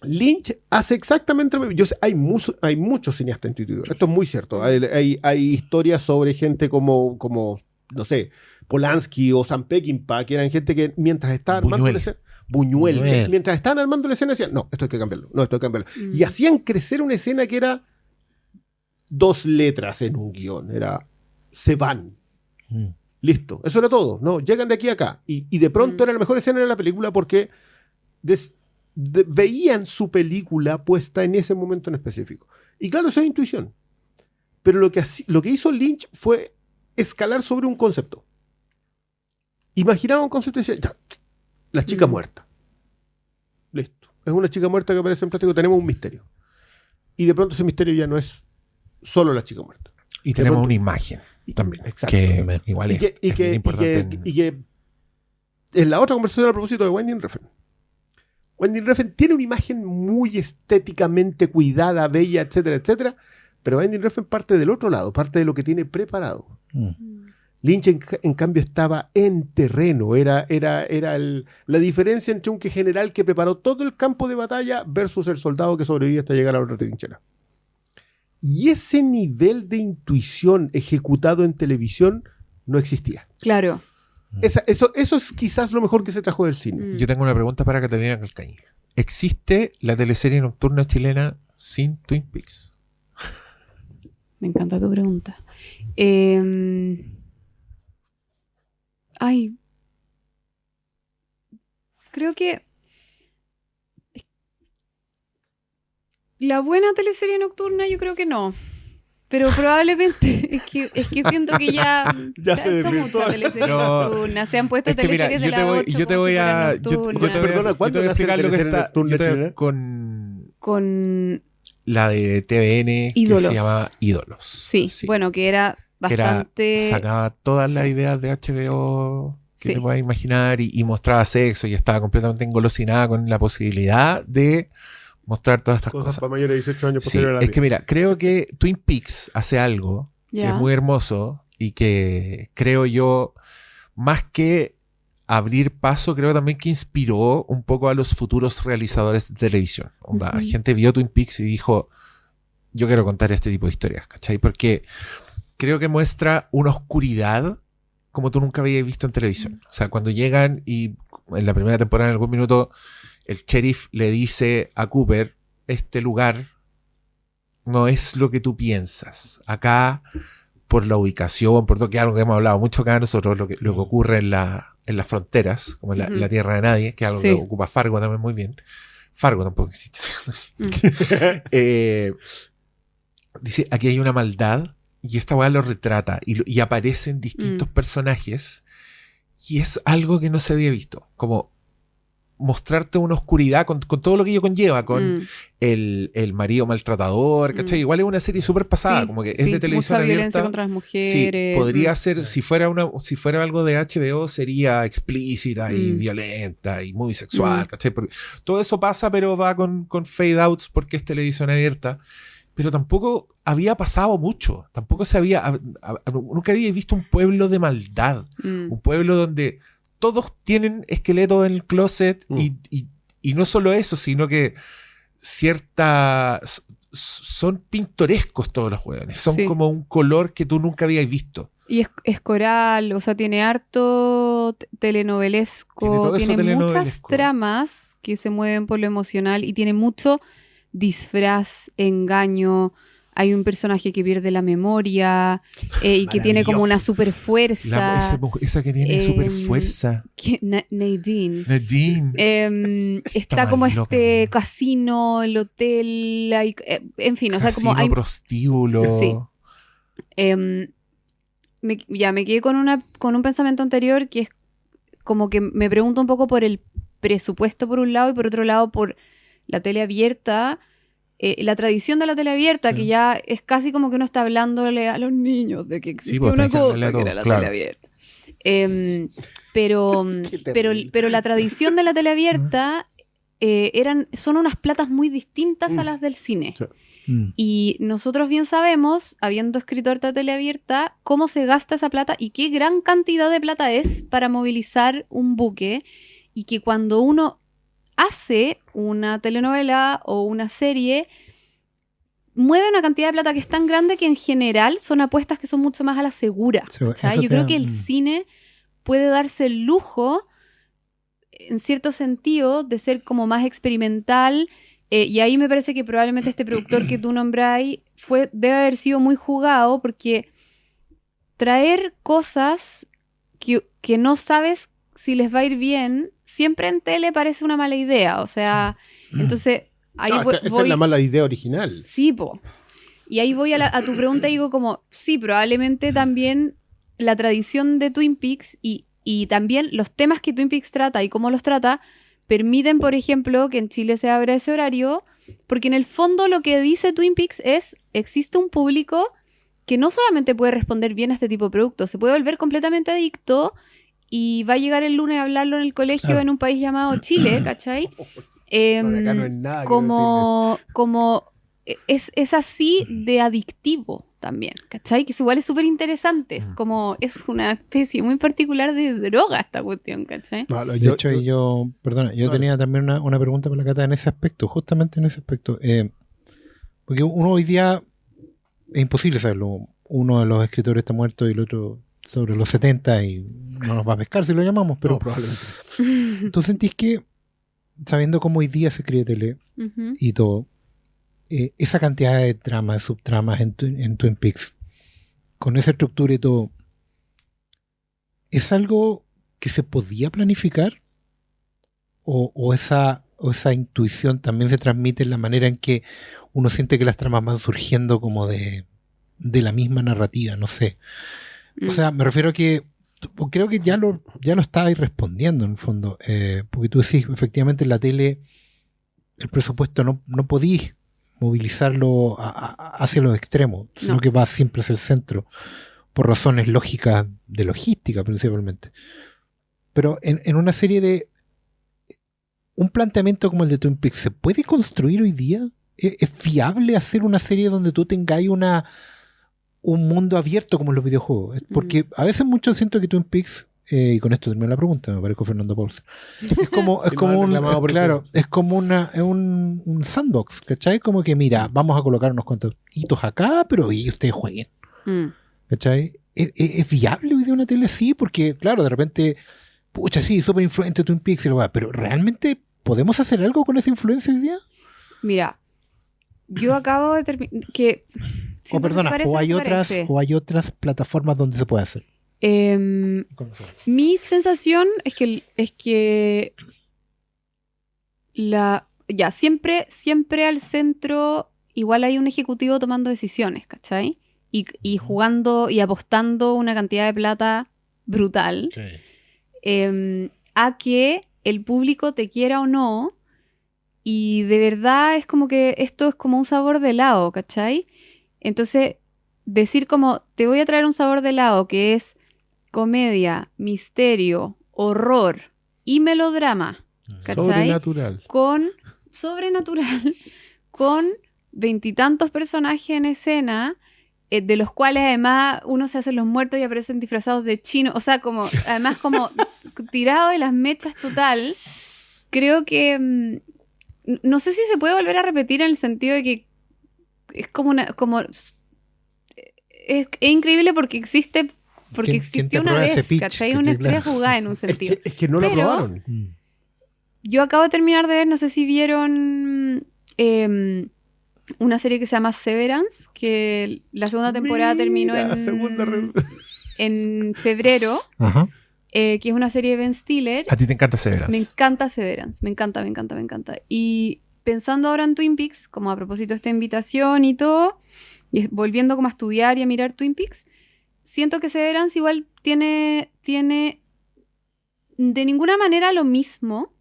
Lynch hace exactamente lo mismo. Hay muchos cineastas intuitivos. Esto es muy cierto. Hay historias sobre gente como, no sé, Polanski o Sam Peckinpah, que eran gente que mientras estaban armando la escena... Buñuel. Que mientras estaban armando la escena decían, no, esto hay que cambiarlo. Y hacían crecer una escena que era 2 letras en un guión. Era, se van. Listo. Eso era todo. No, llegan de aquí a acá. Y de pronto era la mejor escena de la película porque... veían su película puesta en ese momento en específico. Y claro, eso es intuición. Pero lo que hizo Lynch fue escalar sobre un concepto. Imaginaba un concepto y decía, la chica muerta. Listo. Es una chica muerta que aparece en plástico, tenemos un misterio. Y de pronto ese misterio ya no es solo la chica muerta. Y tenemos una imagen también. Exacto. Que igual es importante. Y que en la otra conversación a propósito de Winding Refn. Winding Refn tiene una imagen muy estéticamente cuidada, bella, etcétera, etcétera, pero Winding Refn parte del otro lado, parte de lo que tiene preparado. Lynch, en cambio, estaba en terreno. Era la diferencia entre un general que preparó todo el campo de batalla versus el soldado que sobrevivió hasta llegar a la otra trinchera. Y ese nivel de intuición ejecutado en televisión no existía. Claro. Eso es quizás lo mejor que se trajo del cine. Yo tengo una pregunta para Catalina Calcañi. ¿Existe la teleserie nocturna chilena sin Twin Peaks? Me encanta tu pregunta. Creo que la buena teleserie nocturna yo creo que no. Pero probablemente es que siento que ya se ha hecho mucha teleserie nocturna. Se han puesto teleseries de las 8 yo te voy a Perdona, ¿cuándo explicar lo que está nocturna chilena? con la de TVN Ídolos. que se llama Ídolos. Sí, bueno, que era bastante... sacaba todas las ideas de HBO que te puedas imaginar y mostraba sexo y estaba completamente engolosinada con la posibilidad de mostrar todas estas cosas. Para mayores de 18 años. Sí, es que mira, creo que Twin Peaks hace algo que es muy hermoso y que creo yo, más que abrir paso, creo también que inspiró un poco a los futuros realizadores de televisión. Gente vio Twin Peaks y dijo, yo quiero contar este tipo de historias, ¿cachai? Porque creo que muestra una oscuridad como tú nunca habías visto en televisión. O sea, cuando llegan y en la primera temporada, en algún minuto, el sheriff le dice a Cooper, este lugar no es lo que tú piensas. Acá, por la ubicación, por todo, que es algo que hemos hablado mucho acá nosotros, lo que ocurre en las fronteras, como en la tierra de nadie, que es algo que ocupa Fargo también muy bien. Fargo tampoco existe. Dice, aquí hay una maldad y esta weá lo retrata y aparecen distintos personajes y es algo que no se había visto. Como mostrarte una oscuridad con todo lo que ello conlleva, con el marido maltratador, ¿cachai? Igual es una serie súper pasada, como que es de televisión mucha abierta. Violencia contra las mujeres. Sí, podría ser, si fuera algo de HBO, sería explícita y violenta y muy sexual, ¿cachai? Porque todo eso pasa, pero va con fade outs porque es televisión abierta. Pero tampoco había pasado mucho. Tampoco nunca había visto un pueblo de maldad. Un pueblo donde todos tienen esqueletos en el closet y no solo eso, sino que son pintorescos todos los hueones. Son como un color que tú nunca habías visto. Y es coral, o sea, tiene harto telenovelesco, tiene muchas tramas que se mueven por lo emocional y tiene mucho disfraz, engaño. Hay un personaje que pierde la memoria y que tiene como una super fuerza. Esa que tiene super fuerza. Nadine. Está como loca. este casino, el hotel, en fin, o sea, como hay prostíbulo. Sí. Me quedé con un pensamiento anterior que es como que me pregunto un poco por el presupuesto por un lado y por otro lado por la tele abierta. La tradición de la tele abierta, que ya es casi como que uno está hablándole a los niños de que existe una cosa que era la tele abierta. Pero la tradición de la tele abierta son unas platas muy distintas a las del cine. Sí. Y nosotros bien sabemos, habiendo escrito harta tele abierta, cómo se gasta esa plata y qué gran cantidad de plata es para movilizar un buque, y que cuando uno hace una telenovela o una serie, mueve una cantidad de plata que es tan grande que en general son apuestas que son mucho más a la segura. Yo creo que el cine puede darse el lujo, en cierto sentido, de ser como más experimental, y ahí me parece que probablemente este productor que tú nombráis debe haber sido muy jugado, porque traer cosas que no sabes si les va a ir bien, siempre en tele parece una mala idea. O sea, entonces ahí esta es la mala idea original. Sí, y ahí voy a tu pregunta y digo como, sí, probablemente también la tradición de Twin Peaks y también los temas que Twin Peaks trata y cómo los trata permiten, por ejemplo, que en Chile se abra ese horario, porque en el fondo lo que dice Twin Peaks es, existe un público que no solamente puede responder bien a este tipo de productos, se puede volver completamente adicto y va a llegar el lunes a hablarlo en el colegio en un país llamado Chile, ¿cachai? Acá no es nada como es así de adictivo también, ¿cachai? Que igual es súper interesante, es una especie muy particular de droga esta cuestión, ¿cachai? Yo tenía también una pregunta para la Cata en ese aspecto, justamente en ese aspecto, porque uno hoy día es imposible saberlo, uno de los escritores está muerto y el otro sobre los 70 y no nos va a pescar si lo llamamos, pero probablemente. ¿Tú sentís que, sabiendo cómo hoy día se escribe tele y todo, esa cantidad de tramas, de subtramas en Twin Peaks, con esa estructura y todo, ¿es algo que se podía planificar? ¿O esa intuición también se transmite en la manera en que uno siente que las tramas van surgiendo como de la misma narrativa? No sé. O sea, me refiero a que creo que ya lo estabais respondiendo en el fondo, porque tú decís, efectivamente en la tele el presupuesto no podís movilizarlo hacia los extremos, sino que va siempre hacia el centro, por razones lógicas de logística principalmente. Pero en una serie de... ¿Un planteamiento como el de Twin Peaks se puede construir hoy día? ¿Es viable hacer una serie donde tú tengáis un mundo abierto como en los videojuegos? Porque a veces mucho siento que Twin Peaks, y con esto termino la pregunta, me parezco Fernando Paulsen, es como un sandbox, ¿cachai? Como que mira, vamos a colocar unos cuantos hitos acá, pero y ustedes jueguen. ¿Cachai? ¿Es viable hoy día una tele así? Porque claro, de repente, pucha, sí, súper influente Twin Peaks, pero ¿realmente podemos hacer algo con esa influencia hoy día? Mira, yo acabo de terminar que... O hay otras plataformas donde se puede hacer. Mi sensación es que siempre al centro igual hay un ejecutivo tomando decisiones, ¿cachai? Y jugando y apostando una cantidad de plata brutal a que el público te quiera o no, y de verdad es como que esto es como un sabor de helado, ¿cachai? Entonces, decir como, te voy a traer un sabor de helado que es comedia, misterio, horror y melodrama, ¿cachai? Sobrenatural, con 20 personajes en escena, de los cuales además uno se hace los muertos y aparecen disfrazados de chino, o sea, como además como tirado de las mechas total. Creo que no sé si se puede volver a repetir en el sentido de que es es increíble porque existe, porque existió una vez, ¿cachai? Una estrella jugada en un sentido. Es que no lo probaron. Yo acabo de terminar de ver, no sé si vieron una serie que se llama Severance, que la segunda temporada terminó en febrero. Ajá. Que es una serie de Ben Stiller. ¿A ti te encanta Severance? Me encanta Severance, me encanta. Y pensando ahora en Twin Peaks, como a propósito de esta invitación y todo, y volviendo como a estudiar y a mirar Twin Peaks, siento que Severance igual tiene de ninguna manera lo mismo,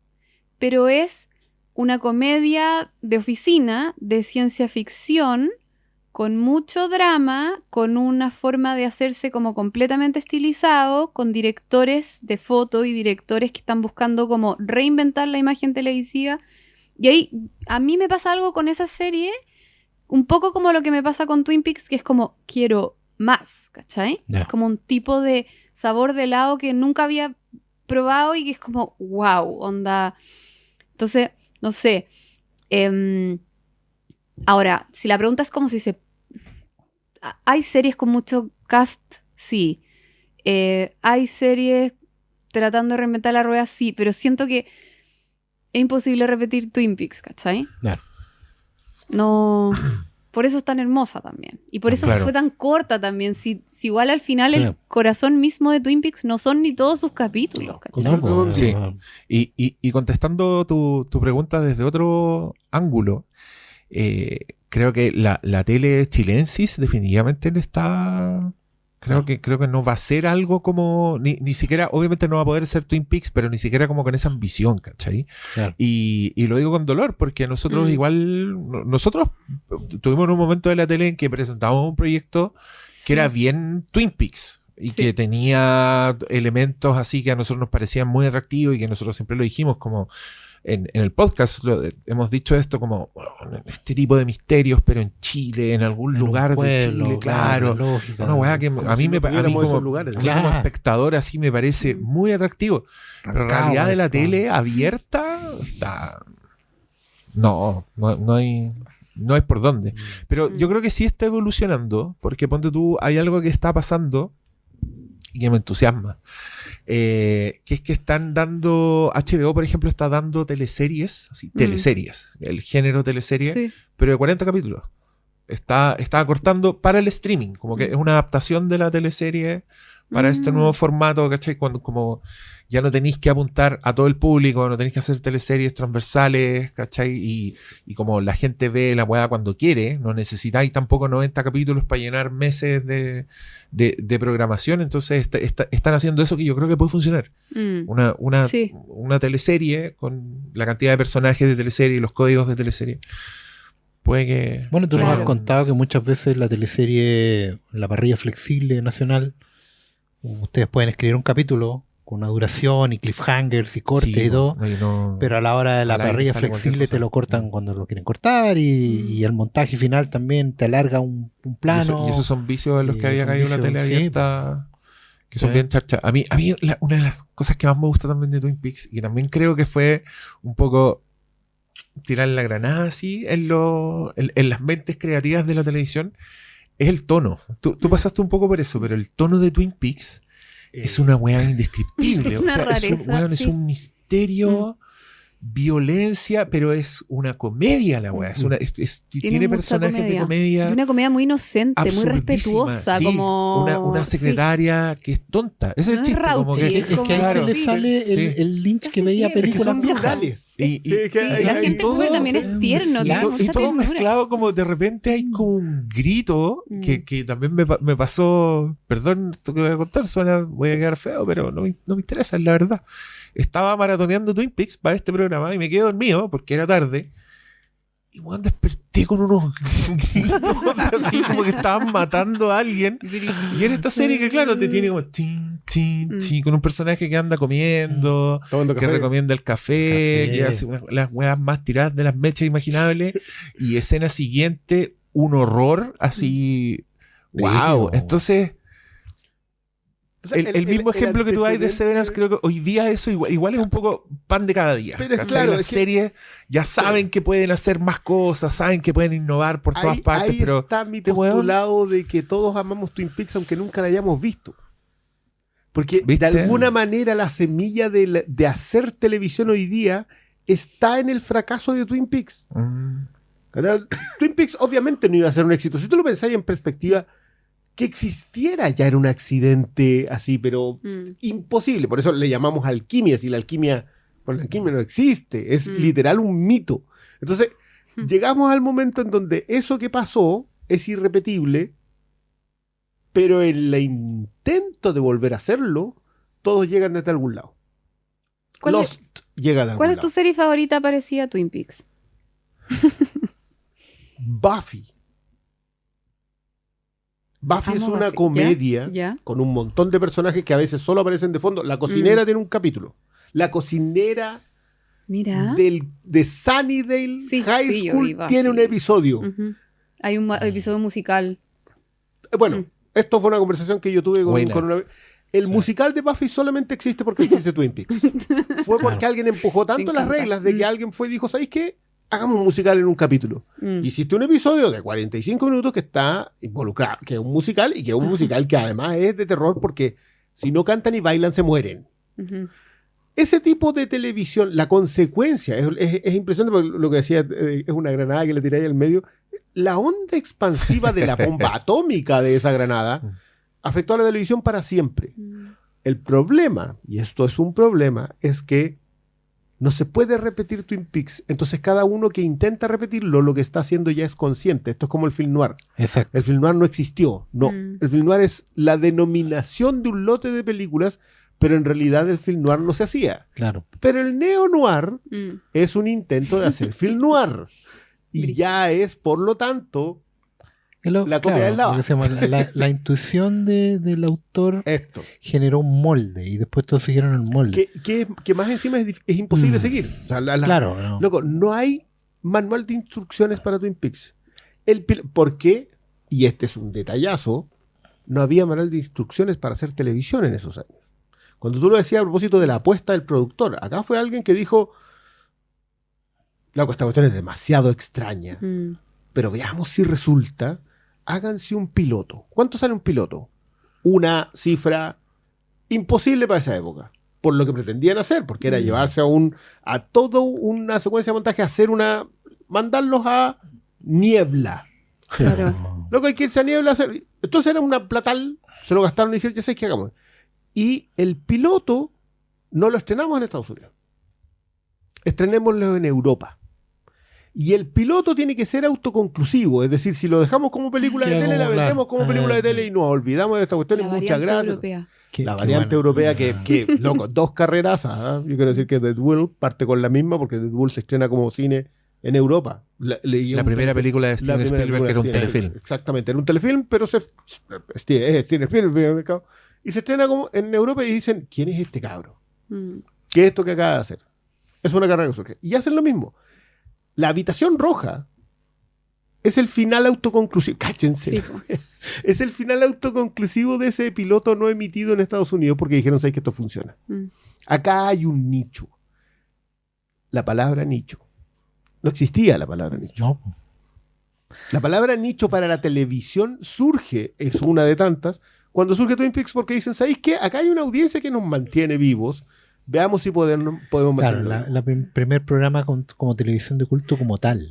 pero es una comedia de oficina, de ciencia ficción, con mucho drama, con una forma de hacerse como completamente estilizado, con directores de foto y directores que están buscando como reinventar la imagen televisiva. Y ahí a mí me pasa algo con esa serie, un poco como lo que me pasa con Twin Peaks, que es como, quiero más, ¿cachai? Yeah. Es como un tipo de sabor de helado que nunca había probado y que es como, wow, onda. Entonces, no sé. Ahora, si la pregunta es como si ¿hay series con mucho cast? Sí. ¿Hay series tratando de reinventar la rueda? Sí, pero siento que es imposible repetir Twin Peaks, ¿cachai? Claro. No... Por eso es tan hermosa también. Y por eso fue tan corta también. Si igual al final el corazón mismo de Twin Peaks no son ni todos sus capítulos, ¿cachai? Sí. Y contestando tu pregunta desde otro ángulo, creo que la tele chilensis definitivamente no está... Creo que no va a ser algo como... Ni siquiera, obviamente no va a poder ser Twin Peaks, pero ni siquiera como con esa ambición, ¿cachai? Claro. Y lo digo con dolor, porque nosotros nosotros tuvimos un momento de la tele en que presentábamos un proyecto que era bien Twin Peaks y que tenía elementos así que a nosotros nos parecían muy atractivos y que nosotros siempre lo dijimos como... En el podcast hemos dicho esto como este tipo de misterios, pero en Chile, en algún lugar de Chile, claro. Una weá que a mí como espectador así me parece muy atractivo. Pero la realidad de la tele abierta está... No hay por dónde. Pero yo creo que sí está evolucionando, porque ponte tú, hay algo que está pasando y que me entusiasma. Que es que están dando, HBO por ejemplo está dando teleseries, así, teleseries, el género teleserie, Sí. pero de 40 capítulos. Está acortando para el streaming, como que es una adaptación de la teleserie para este nuevo formato, ¿cachai? Cuando como ya no tenéis que apuntar a todo el público, no tenéis que hacer teleseries transversales, ¿cachai? Y como la gente ve la weá cuando quiere, no necesitáis tampoco 90 capítulos para llenar meses de programación, entonces están haciendo eso que yo creo que puede funcionar. Una teleserie con la cantidad de personajes de teleserie y los códigos de teleserie. Puede que... Bueno, tú nos Claro. has contado que muchas veces la teleserie, la parrilla flexible nacional, ustedes pueden escribir un capítulo con una duración y cliffhangers y cortes Sí, y todo, no, pero a la hora de la al aire parrilla sale flexible cualquier te cosa. lo cortan cuando lo quieren cortar y el montaje final también te alarga un plano. Y esos son vicios en los que había son caído la vicios, tele sí, abierta, que son Sí. bien charchas. A mí una de las cosas que más me gusta también de Twin Peaks, y también creo que fue un poco tirar la granada así en las mentes creativas de la televisión, es el tono. Tú pasaste un poco por eso, pero el tono de Twin Peaks es una weá indescriptible. O Una sea, rareza, es sí. un misterio, violencia, pero es una comedia la weá. Tiene mucha personajes de Y comedia una comedia muy inocente, muy absurdísima, respetuosa, sí. como... Una secretaria que es tonta. Ese es No el es chiste. Como rauchi, que, Es que a claro. ese le sale Sí. el Lynch que veía Es que Es que películas son viejas. rurales. Y Sí, es que Sí, la hay gente todo- joven también es tierno, y tiene y mucha todo ternura. mezclado, como de repente hay como un grito que también me pasó. Perdón, esto que voy a contar voy a quedar feo, pero no me interesa, es la verdad. Estaba maratoneando Twin Peaks para este programa y me quedé dormido porque era tarde. Y bueno, desperté con unos gritos así como que estaban matando a alguien. Y en esta serie que claro te tiene como chin, chin, chin, con un personaje que anda comiendo, Tomando que café. recomienda el café, Café. que hace las weas más tiradas de las mechas imaginables. Y escena siguiente, un horror así. ¡Wow! Brígido. Entonces, O sea, el mismo ejemplo que tú das de antecedente- Severance, creo que hoy día eso igual es un poco pan de cada día. Pero es ¿cachai? claro, Las es que- series ya saben que pueden hacer más cosas, saben que pueden innovar por todas partes, ahí pero está mi este weón- postulado de que todos amamos Twin Peaks aunque nunca la hayamos visto. Porque ¿Viste? de alguna manera la semilla de hacer televisión hoy día está en el fracaso de Twin Peaks. Twin Peaks obviamente no iba a ser un éxito. Si tú lo pensáis en perspectiva, que existiera ya era un accidente así, pero imposible. Por eso le llamamos alquimia. Si la alquimia no existe, es literal un mito. Entonces, llegamos al momento en donde eso que pasó es irrepetible, pero en el intento de volver a hacerlo, todos llegan desde algún lado. ¿Cuál es- Lost llega de algún ¿Cuál es lado. tu serie favorita parecida a Twin Peaks? Buffy. Buffy es Amo una Buffy. comedia ¿Ya? con un montón de personajes que a veces solo aparecen de fondo. La cocinera tiene un capítulo. La cocinera Mira. de Sunnydale Sí, High sí, yo School vi Buffy. tiene un episodio. Ujú. Hay un episodio musical. Bueno, esto fue una conversación que yo tuve Buena. con una... El musical de Buffy solamente existe porque existe Twin Peaks. Fue porque alguien empujó tanto Me las encanta. reglas de que alguien fue y dijo, ¿sabéis qué? Hagamos un musical en un capítulo. Hiciste un episodio de 45 minutos que está involucrado, que es un musical y que es un musical que además es de terror porque si no cantan y bailan se mueren. Ujú. Ese tipo de televisión, la consecuencia, es impresionante porque lo que decía, es una granada que le tiráis al medio. La onda expansiva de la bomba atómica de esa granada afectó a la televisión para siempre. El problema, y esto es un problema, es que no se puede repetir Twin Peaks. Entonces cada uno que intenta repetirlo, lo que está haciendo ya es consciente. Esto es como el film noir. Exacto. El film noir no existió. No. El film noir es la denominación de un lote de películas, pero en realidad el film noir no se hacía. Claro. Pero el neo-noir es un intento de hacer film noir. Y ya es, por lo tanto, la copia del lado. lo que decíamos, la intuición del autor Esto. generó un molde y después todos siguieron el molde. Que más encima es imposible seguir. O sea, Claro, no. Loco, no hay manual de instrucciones para Twin Peaks. ¿Por qué? Y este es un detallazo. No había manual de instrucciones para hacer televisión en esos años. Cuando tú lo decías a propósito de la apuesta del productor, acá fue alguien que dijo, loco, esta cuestión es demasiado extraña, pero veamos si resulta. Háganse un piloto. ¿Cuánto sale un piloto? Una cifra imposible para esa época, por lo que pretendían hacer, porque era llevarse a toda una secuencia de montaje, mandarlos a Niebla. Claro. Lo que hay que irse a Niebla a hacer. Entonces era una platal, se lo gastaron y dijeron, ya sé qué hagamos. Y el piloto no lo estrenamos en Estados Unidos. Estrenémoslo en Europa. Y el piloto tiene que ser autoconclusivo, es decir, si lo dejamos como película de tele, la vendemos como película de tele y nos olvidamos de esta cuestión. Y muchas gracias. Europea. La variante europea que, loco, 2 carreras. Yo quiero decir que Deadpool parte con la misma porque Deadpool se estrena como cine en Europa. La primera película de Steven Spielberg que era un telefilm. Exactamente, era un telefilm, pero Steven Spielberg. Y se estrena como en Europa y dicen, ¿quién es este cabro? ¿Qué es esto que acaba de hacer? Es una carrera que surge. Y hacen lo mismo. La habitación roja es el final autoconclusivo. Cáchense. Sí, es el final autoconclusivo de ese piloto no emitido en Estados Unidos porque dijeron, ¿sabes que esto funciona? Acá hay un nicho. La palabra nicho. No existía la palabra nicho. No. La palabra nicho para la televisión surge, es una de tantas, cuando surge Twin Peaks porque dicen, ¿sabéis qué? Acá hay una audiencia que nos mantiene vivos. Veamos si podemos mantenerlo. Claro, primer programa como televisión de culto como tal.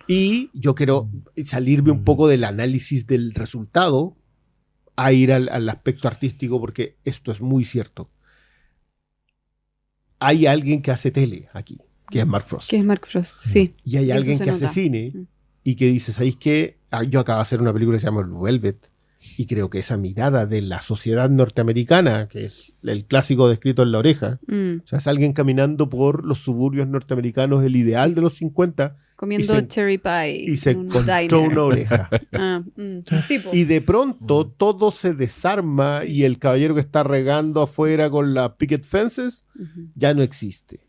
Y yo quiero salirme un poco del análisis del resultado a ir al aspecto artístico porque esto es muy cierto. Hay alguien que hace tele aquí, que es Mark Frost. Que es Mark Frost, sí. Y hay alguien que hace cine y que dice, ¿sabéis qué? Yo acabo de hacer una película que se llama Velvet. Y creo que esa mirada de la sociedad norteamericana, que es el clásico descrito en La Oreja, o sea, es alguien caminando por los suburbios norteamericanos, el ideal de los 50. Comiendo cherry pie. Y se encontró una oreja. Sí, y de pronto todo se desarma y el caballero que está regando afuera con las picket fences ya no existe.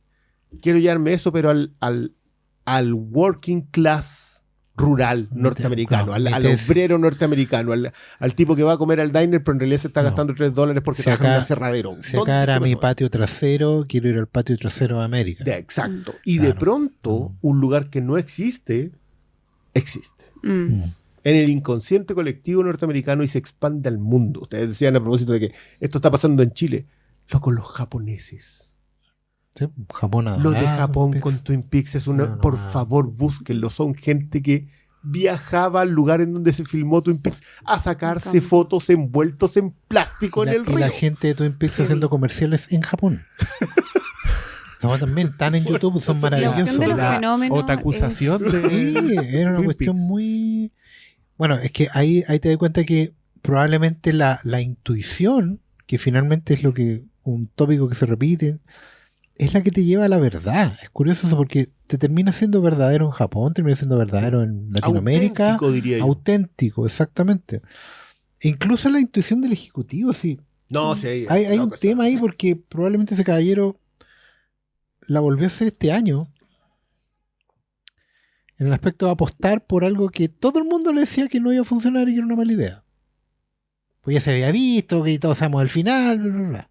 Quiero llevarme eso, pero al working class rural norteamericano, al obrero norteamericano, al tipo que va a comer al diner, pero en realidad se está gastando $3 porque trabaja en un aserradero. Si acá era mi patio trasero, quiero ir al patio trasero de América. Exacto. Y de pronto, un lugar que no existe, existe. En el inconsciente colectivo norteamericano y se expande al mundo. Ustedes decían a propósito de que esto está pasando en Chile. Con los japoneses. Sí, Japón lo de Japón con Twin Peaks es por favor, búsquenlo. Son gente que viajaba al lugar en donde se filmó Twin Peaks a sacarse fotos envueltos en plástico en el río. Y la gente de Twin Peaks haciendo comerciales en Japón. También están en YouTube, son maravillosos. La otakusación de era una cuestión muy... Bueno, es que ahí te das cuenta que probablemente la intuición, que finalmente es un tópico que se repite, es la que te lleva a la verdad. Es curioso eso porque te termina siendo verdadero en Japón, termina siendo verdadero en Latinoamérica. Auténtico, diría yo. Auténtico, exactamente. E incluso la intuición del ejecutivo, sí. No, sí. Hay un tema ahí porque probablemente ese caballero la volvió a hacer este año en el aspecto de apostar por algo que todo el mundo le decía que no iba a funcionar y que era una mala idea. Pues ya se había visto, que todos sabemos el final, bla, bla, bla.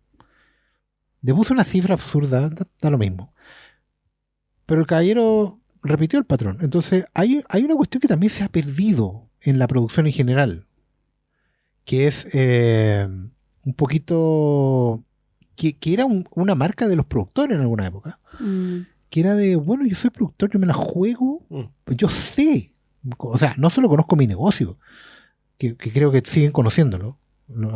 Le puso una cifra absurda, da lo mismo. Pero el caballero repitió el patrón. Entonces, hay una cuestión que también se ha perdido en la producción en general, que es un poquito... que era una marca de los productores en alguna época. Que era de, bueno, yo soy productor, yo me la juego, pues yo sé. O sea, no solo conozco mi negocio, que creo que siguen conociéndolo.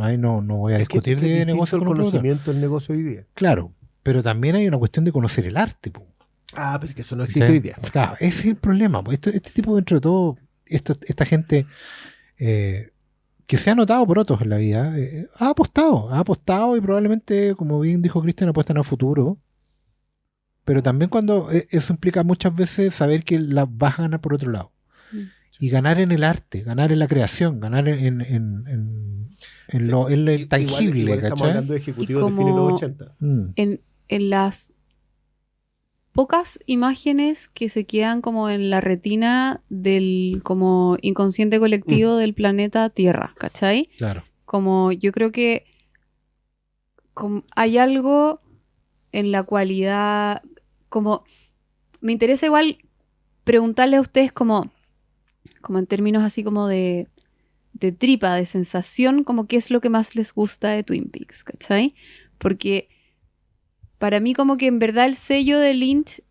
Ahí no voy a discutir de negocio. El conocimiento del negocio hoy día. Claro, pero también hay una cuestión de conocer el arte. Pero es que eso no existe hoy día. Claro, ese es el problema. Este tipo, dentro de todo, esta gente que se ha notado por otros en la vida, ha apostado y probablemente, como bien dijo Cristian, apuestan al futuro. Pero también cuando eso implica muchas veces saber que la vas a ganar por otro lado. Y ganar en el arte, ganar en la creación, ganar en lo tangible. Igual estamos hablando de ejecutivos de fines de los 80. En las pocas imágenes que se quedan como en la retina del como inconsciente colectivo del planeta Tierra, ¿cachai? Claro. Como yo creo que hay algo en la cualidad, como me interesa igual preguntarle a ustedes como en términos así como de tripa, de sensación, como qué es lo que más les gusta de Twin Peaks, ¿cachai? Porque para mí como que en verdad el sello de Lynch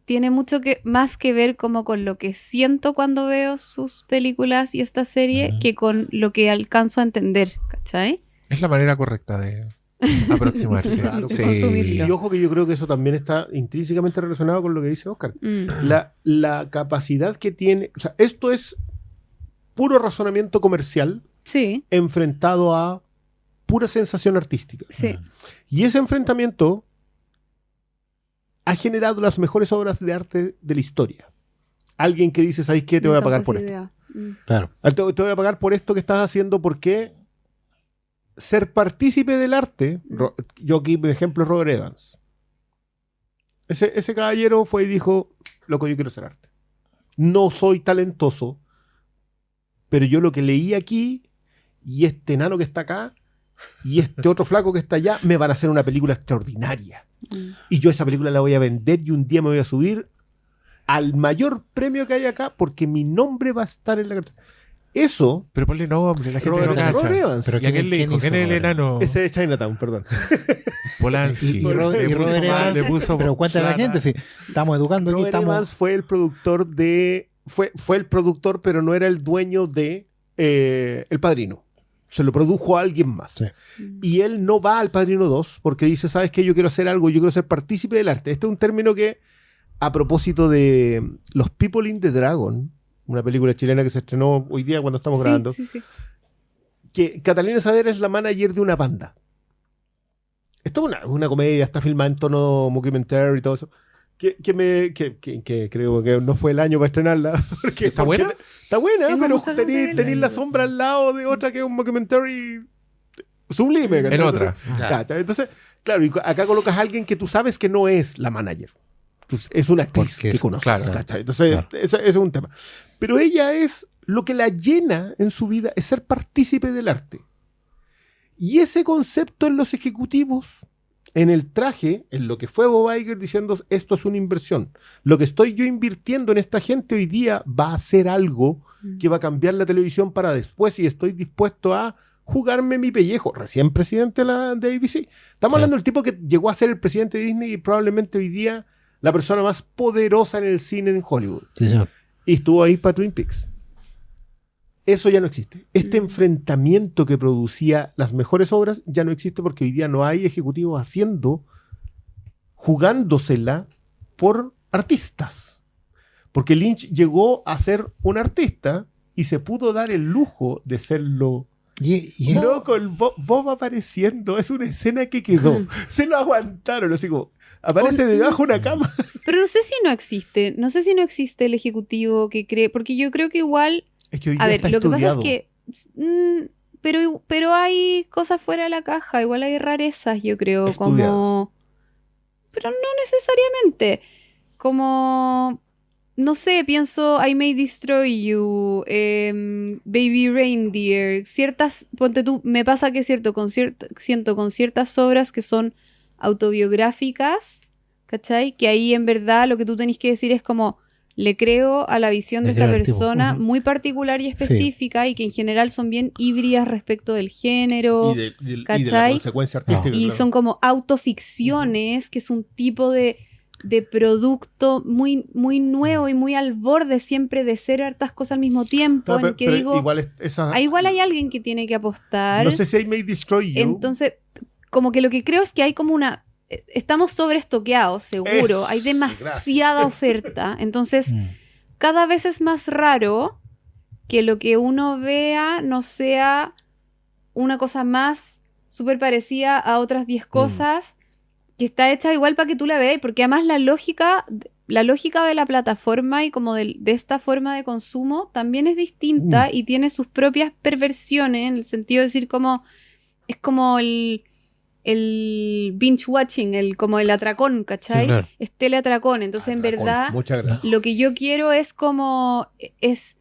tiene mucho más que ver como con lo que siento cuando veo sus películas y esta serie que con lo que alcanzo a entender, ¿cachai? Es la manera correcta de aproximarse. Claro, Sí. consumirlo. Y ojo que yo creo que eso también está intrínsecamente relacionado con lo que dice Oscar. La capacidad que tiene... O sea, esto es puro razonamiento comercial Sí, enfrentado a pura sensación artística. sí. Y ese enfrentamiento ha generado las mejores obras de arte de la historia. Alguien que dice, ¿sabes qué? Te voy a pagar por esto. Claro. Te voy a pagar por esto que estás haciendo porque ser partícipe del arte, yo aquí mi ejemplo es Robert Evans. Ese caballero fue y dijo, loco, yo quiero hacer arte. No soy talentoso, pero yo lo que leí aquí y este enano que está acá y este otro flaco que está allá me van a hacer una película extraordinaria. Y yo esa película la voy a vender y un día me voy a subir al mayor premio que hay acá porque mi nombre va a estar en la cartera. Eso... Pero ponle nombre, la gente Robert- no cacha. Robert Evans. ¿Y a quién le dijo? ¿Quién es el enano? Ese de Chinatown, perdón. Polanski. Y Robert Evans, le puso pero cuéntale a la plata. gente, si estamos educando aquí, Robert estamos... Evans fue el productor de... Fue el productor, pero no era el dueño de El Padrino. Se lo produjo a alguien más. Sí. Y él no va al Padrino 2 porque dice, ¿sabes qué? Yo quiero hacer algo, yo quiero ser partícipe del arte. Este es un término que, a propósito de Los People in the Dragon, una película chilena que se estrenó hoy día cuando estamos grabando, Sí. que Catalina Saavedra es la manager de una banda. Esto es una comedia, está filmada en tono mockumentary y todo eso. Que creo que no fue el año para estrenarla. ¿Está buena? Está buena, Tengo pero muchas ganas de tenéis verla. la sombra al lado de otra que es un mockumentary sublime. ¿cachai? En otra. Entonces, claro, y acá colocas a alguien que tú sabes que no es la manager. Es una actriz Porque que conoces. claro. ¿cachai? Entonces, Claro. eso es un tema. Pero ella es, lo que la llena en su vida es ser partícipe del arte. Y ese concepto en los ejecutivos, en el traje, en lo que fue Bob Iger diciendo, esto es una inversión. Lo que estoy yo invirtiendo en esta gente hoy día va a ser algo que va a cambiar la televisión para después y estoy dispuesto a jugarme mi pellejo. Recién presidente de ABC. Estamos hablando del tipo que llegó a ser el presidente de Disney y probablemente hoy día la persona más poderosa en el cine en Hollywood. Sí, señor. Y estuvo ahí para Twin Peaks. Eso ya no existe. Este enfrentamiento que producía las mejores obras ya no existe porque hoy día no hay ejecutivos jugándosela por artistas. Porque Lynch llegó a ser un artista y se pudo dar el lujo de serlo. Y Loco, el Bob apareciendo, es una escena que quedó. Se lo aguantaron, así como aparece debajo de una cama. Pero no sé si no existe el ejecutivo que cree, porque yo creo que igual, Es que hoy a día ver, está lo que pasa es estudiado. que, pero hay cosas fuera de la caja, igual hay rarezas, yo creo, Estudiadas. como, pero no necesariamente, como, no sé, pienso I May Destroy You, Baby Reindeer, ciertas, ponte tú, me pasa que siento con ciertas obras que son autobiográficas, ¿cachai? Que ahí en verdad lo que tú tenés que decir es como, le creo a la visión de Le esta creo al tipo. persona Ujú. muy particular y específica y que en general son bien híbridas respecto del género. Y de la ¿cachai? consecuencia artística. Y claro. son como autoficciones, que es un tipo de producto muy, muy nuevo y muy al borde siempre de ser hartas cosas al mismo tiempo. Claro, en que pero digo, igual hay alguien que tiene que apostar. No sé si I May Destroy You. Entonces, como que lo que creo es que hay como una... Estamos sobreestoqueados, seguro. Eso, Hay demasiada oferta. Entonces, cada vez es más raro que lo que uno vea no sea una cosa más súper parecida a otras 10 cosas que está hecha igual para que tú la veas, porque además la lógica de la plataforma y como de esta forma de consumo también es distinta y tiene sus propias perversiones, en el sentido de decir como es como el binge watching, como el atracón, ¿cachai? Sí, claro. Es teleatracón, entonces en verdad Muchas gracias. lo que yo quiero es como es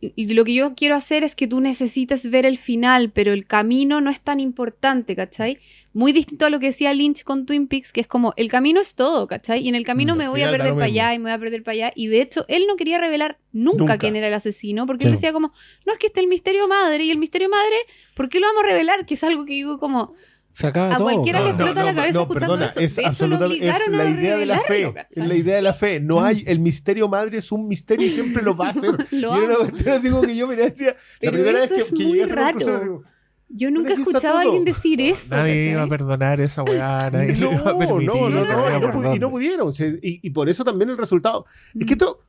y lo que yo quiero hacer es que tú necesites ver el final, pero el camino no es tan importante, ¿cachai? Muy distinto a lo que decía Lynch con Twin Peaks, que es como, el camino es todo, ¿cachai? Y en el camino me voy a perder para allá y me voy a perder para allá. Y de hecho, él no quería revelar nunca quién era el asesino, porque él decía como, no, es que está el misterio madre, y el misterio madre, ¿por qué lo vamos a revelar? Que es algo que digo como... Se acaba a todo. cualquiera le explota la cabeza escuchando perdona, eso. es De hecho, absolutamente lo es obligaron la a idea de la fe. revelarlo, ¿cachai? Es la idea de la fe. No hay el misterio madre es un misterio y siempre lo va a ser. Y era una cuestión así como que yo miré decía, la primera vez que llegué a ser una persona así como, yo nunca he escuchado a alguien decir eso. Nadie iba a perdonar esa weá, nadie lo iba a permitir. Y no pudieron. Y por eso también el resultado. Es que esto,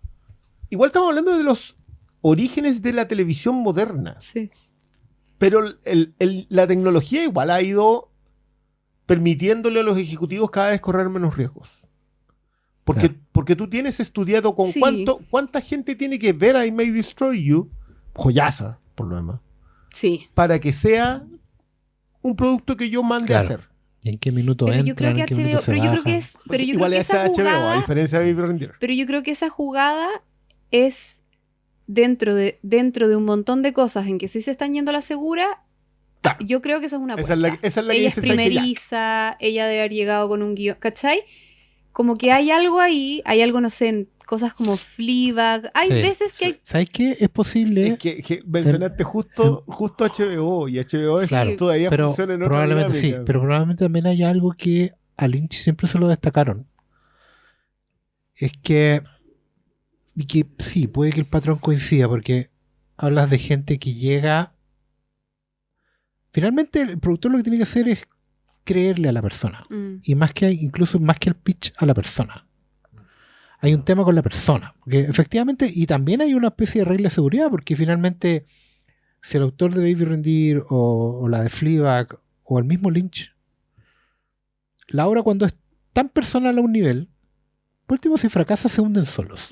igual estamos hablando de los orígenes de la televisión moderna. Sí. Pero la tecnología igual ha ido permitiéndole a los ejecutivos cada vez correr menos riesgos. Porque tú tienes estudiado con cuánta gente tiene que ver I May Destroy You, joyaza, por lo demás, para que sea un producto que yo mande a hacer. ¿Y en qué minuto pero entran? Yo creo que HBO, pero yo creo que es, pero yo igual creo que esa jugada, a diferencia de Baby Reindeer. Pero yo creo que esa jugada es dentro de un montón de cosas en que sí se están yendo a la segura. Yo creo que eso es una apuesta. Esa es la ella que es primeriza, ella debe haber llegado con un guión, ¿cachai? Como que hay algo ahí, hay algo, no sé, en cosas como Fleabag. Hay veces que... ¿Sabes qué? Es posible... Es que mencionaste justo HBO, y HBO todavía funciona en otra probablemente dinámica. Sí, pero probablemente también hay algo que a Lynch siempre se lo destacaron. Es que... Y que sí, puede que el patrón coincida, porque hablas de gente que llega... Finalmente el productor lo que tiene que hacer es creerle a la persona. Y incluso más que el pitch, a la persona. Hay un tema con la persona. Porque efectivamente, y también hay una especie de regla de seguridad, porque finalmente, si el autor de Baby Reindeer o la de Fleabag o el mismo Lynch, la obra cuando es tan personal a un nivel, por último, si fracasa, se hunden solos.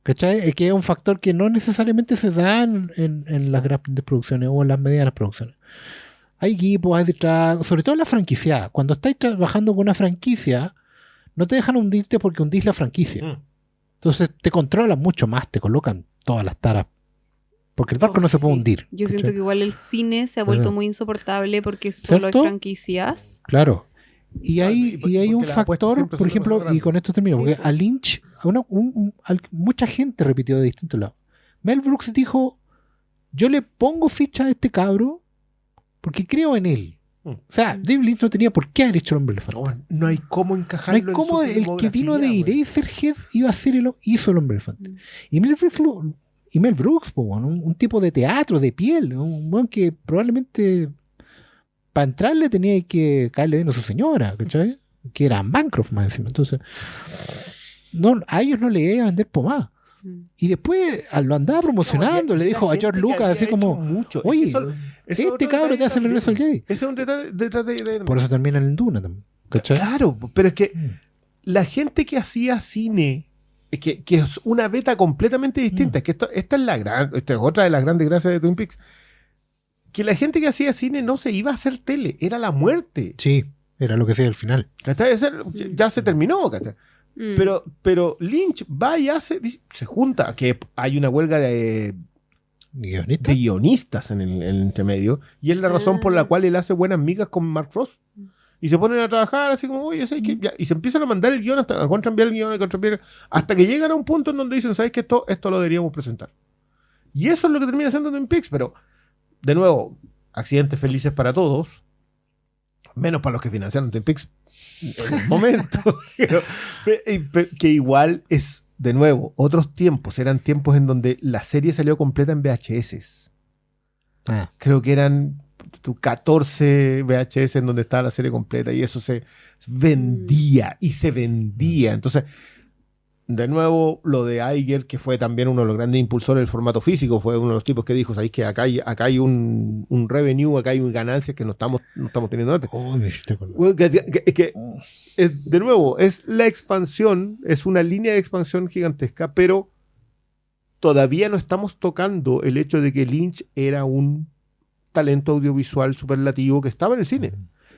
¿Cachai? Que es un factor que no necesariamente se da en las grandes producciones o en las medianas producciones. Hay equipos, hay detrás, sobre todo en la franquicia. Cuando estáis trabajando con una franquicia, no te dejan hundirte porque hundís la franquicia. Entonces te controlan mucho más, te colocan todas las taras. Porque el barco no se puede hundir. Yo siento que igual el cine se ha vuelto muy insoportable porque solo hay franquicias. Claro. Y hay un factor, por ejemplo, y con esto termino, porque a Lynch, mucha gente repitió de distintos lados. Mel Brooks dijo, yo le pongo ficha a este cabro porque creo en él. O sea, David Lynch no tenía por qué haber hecho el hombre elefante. No hay cómo encajarlo. No hay cómo el que vino de Eraserhead iba a ser hizo el hombre elefante. Y Mel Brooks, un tipo de teatro, de piel, un buen que probablemente para entrarle tenía que caerle bien a su señora, ¿cachai? Que era Bancroft más encima. Entonces, a ellos no le iba a vender pomada. Y después lo andaba promocionando, le dijo a George Lucas, así como, oye, este cabrón te hace el regreso al Jedi. Ese es un detrás de... Por eso termina en Duna también, ¿cachai? Claro, pero es que la gente que hacía cine, que es una beta completamente distinta, es que esta es otra de las grandes gracias de Twin Peaks, que la gente que hacía cine no se iba a hacer tele, era la muerte. Sí, era lo que decía al final. Ya se terminó, ¿cachai? Pero Lynch va y se junta, que hay una huelga de guionistas en el intermedio, y es la razón por la cual él hace buenas migas con Mark Frost. Y se ponen a trabajar así como, oye, y se empiezan a mandar el guión, a contraenviar el guión, hasta que llegan a un punto en donde dicen, ¿sabes qué? Esto lo deberíamos presentar. Y eso es lo que termina siendo Twin Peaks, pero, de nuevo, accidentes felices para todos, menos para los que financiaron Twin Peaks en el momento. Que igual es, de nuevo, otros tiempos. Eran tiempos en donde la serie salió completa en VHS. Creo que eran 14 VHS en donde estaba la serie completa, y eso se vendía y se vendía. Entonces, de nuevo, lo de Iger, que fue también uno de los grandes impulsores del formato físico, fue uno de los tipos que dijo, ¿sabéis que acá hay un revenue, acá hay ganancias que no estamos teniendo antes? De nuevo, es la expansión, es una línea de expansión gigantesca, pero todavía no estamos tocando el hecho de que Lynch era un talento audiovisual superlativo que estaba en el cine.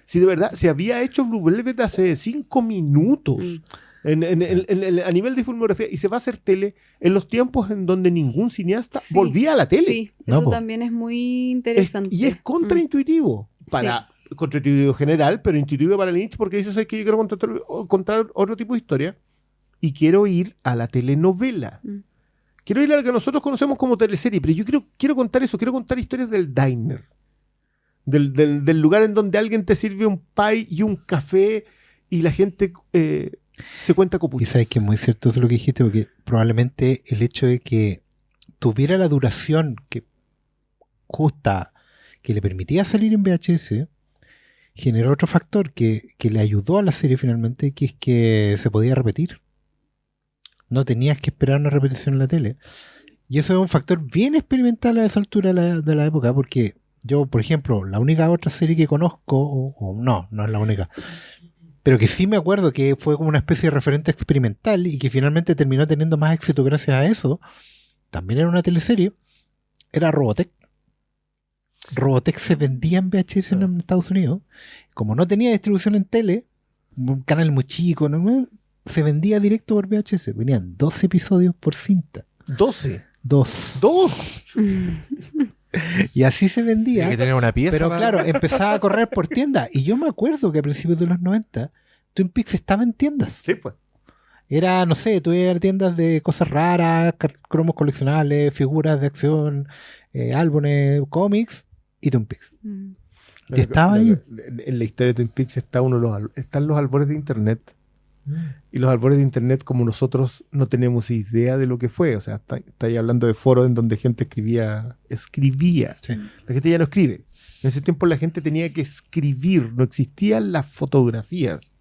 Si de verdad se había hecho Blue Velvet hace 5 minutos. A nivel de filmografía, y se va a hacer tele en los tiempos en donde ningún cineasta volvía a la tele. Sí, eso también es muy interesante. Y es contraintuitivo contraintuitivo general, pero intuitivo para Lynch, porque dice, ¿sabes qué? Yo quiero contar otro tipo de historia y quiero ir a la telenovela. Quiero ir a la que nosotros conocemos como teleserie, pero yo quiero contar eso, quiero contar historias del diner, del lugar en donde alguien te sirve un pie y un café y la gente se cuenta copuchas. Y sabes que es muy cierto eso lo que dijiste, porque probablemente el hecho de que tuviera la duración que justa, que le permitía salir en VHS, generó otro factor que le ayudó a la serie finalmente, que es que se podía repetir. No tenías que esperar una repetición en la tele. Y eso es un factor bien experimental a esa altura de la época, porque yo, por ejemplo, la única otra serie que conozco, no es la única, pero que sí me acuerdo que fue como una especie de referente experimental y que finalmente terminó teniendo más éxito gracias a eso, también era una teleserie, era Robotech. Robotech se vendía en VHS en Estados Unidos. Como no tenía distribución en tele, un canal muy chico, se vendía directo por VHS. Venían 12 episodios por cinta. ¿12? Dos. Y así se vendía. Hay que tener una pieza. Pero claro, empezaba a correr por tiendas. Y yo me acuerdo que a principios de los 90 Twin Peaks estaba en tiendas. Sí, pues. Era, no sé, tuve tiendas de cosas raras, cromos coleccionables, figuras de acción, álbumes, cómics y Twin Peaks. Y estaba ahí. En la historia de Twin Peaks están los albores de Internet. Y los albores de Internet, como nosotros no tenemos idea de lo que fue. O sea, está ahí hablando de foros en donde gente escribía. Sí. La gente ya no escribe. En ese tiempo la gente tenía que escribir. No existían las fotografías.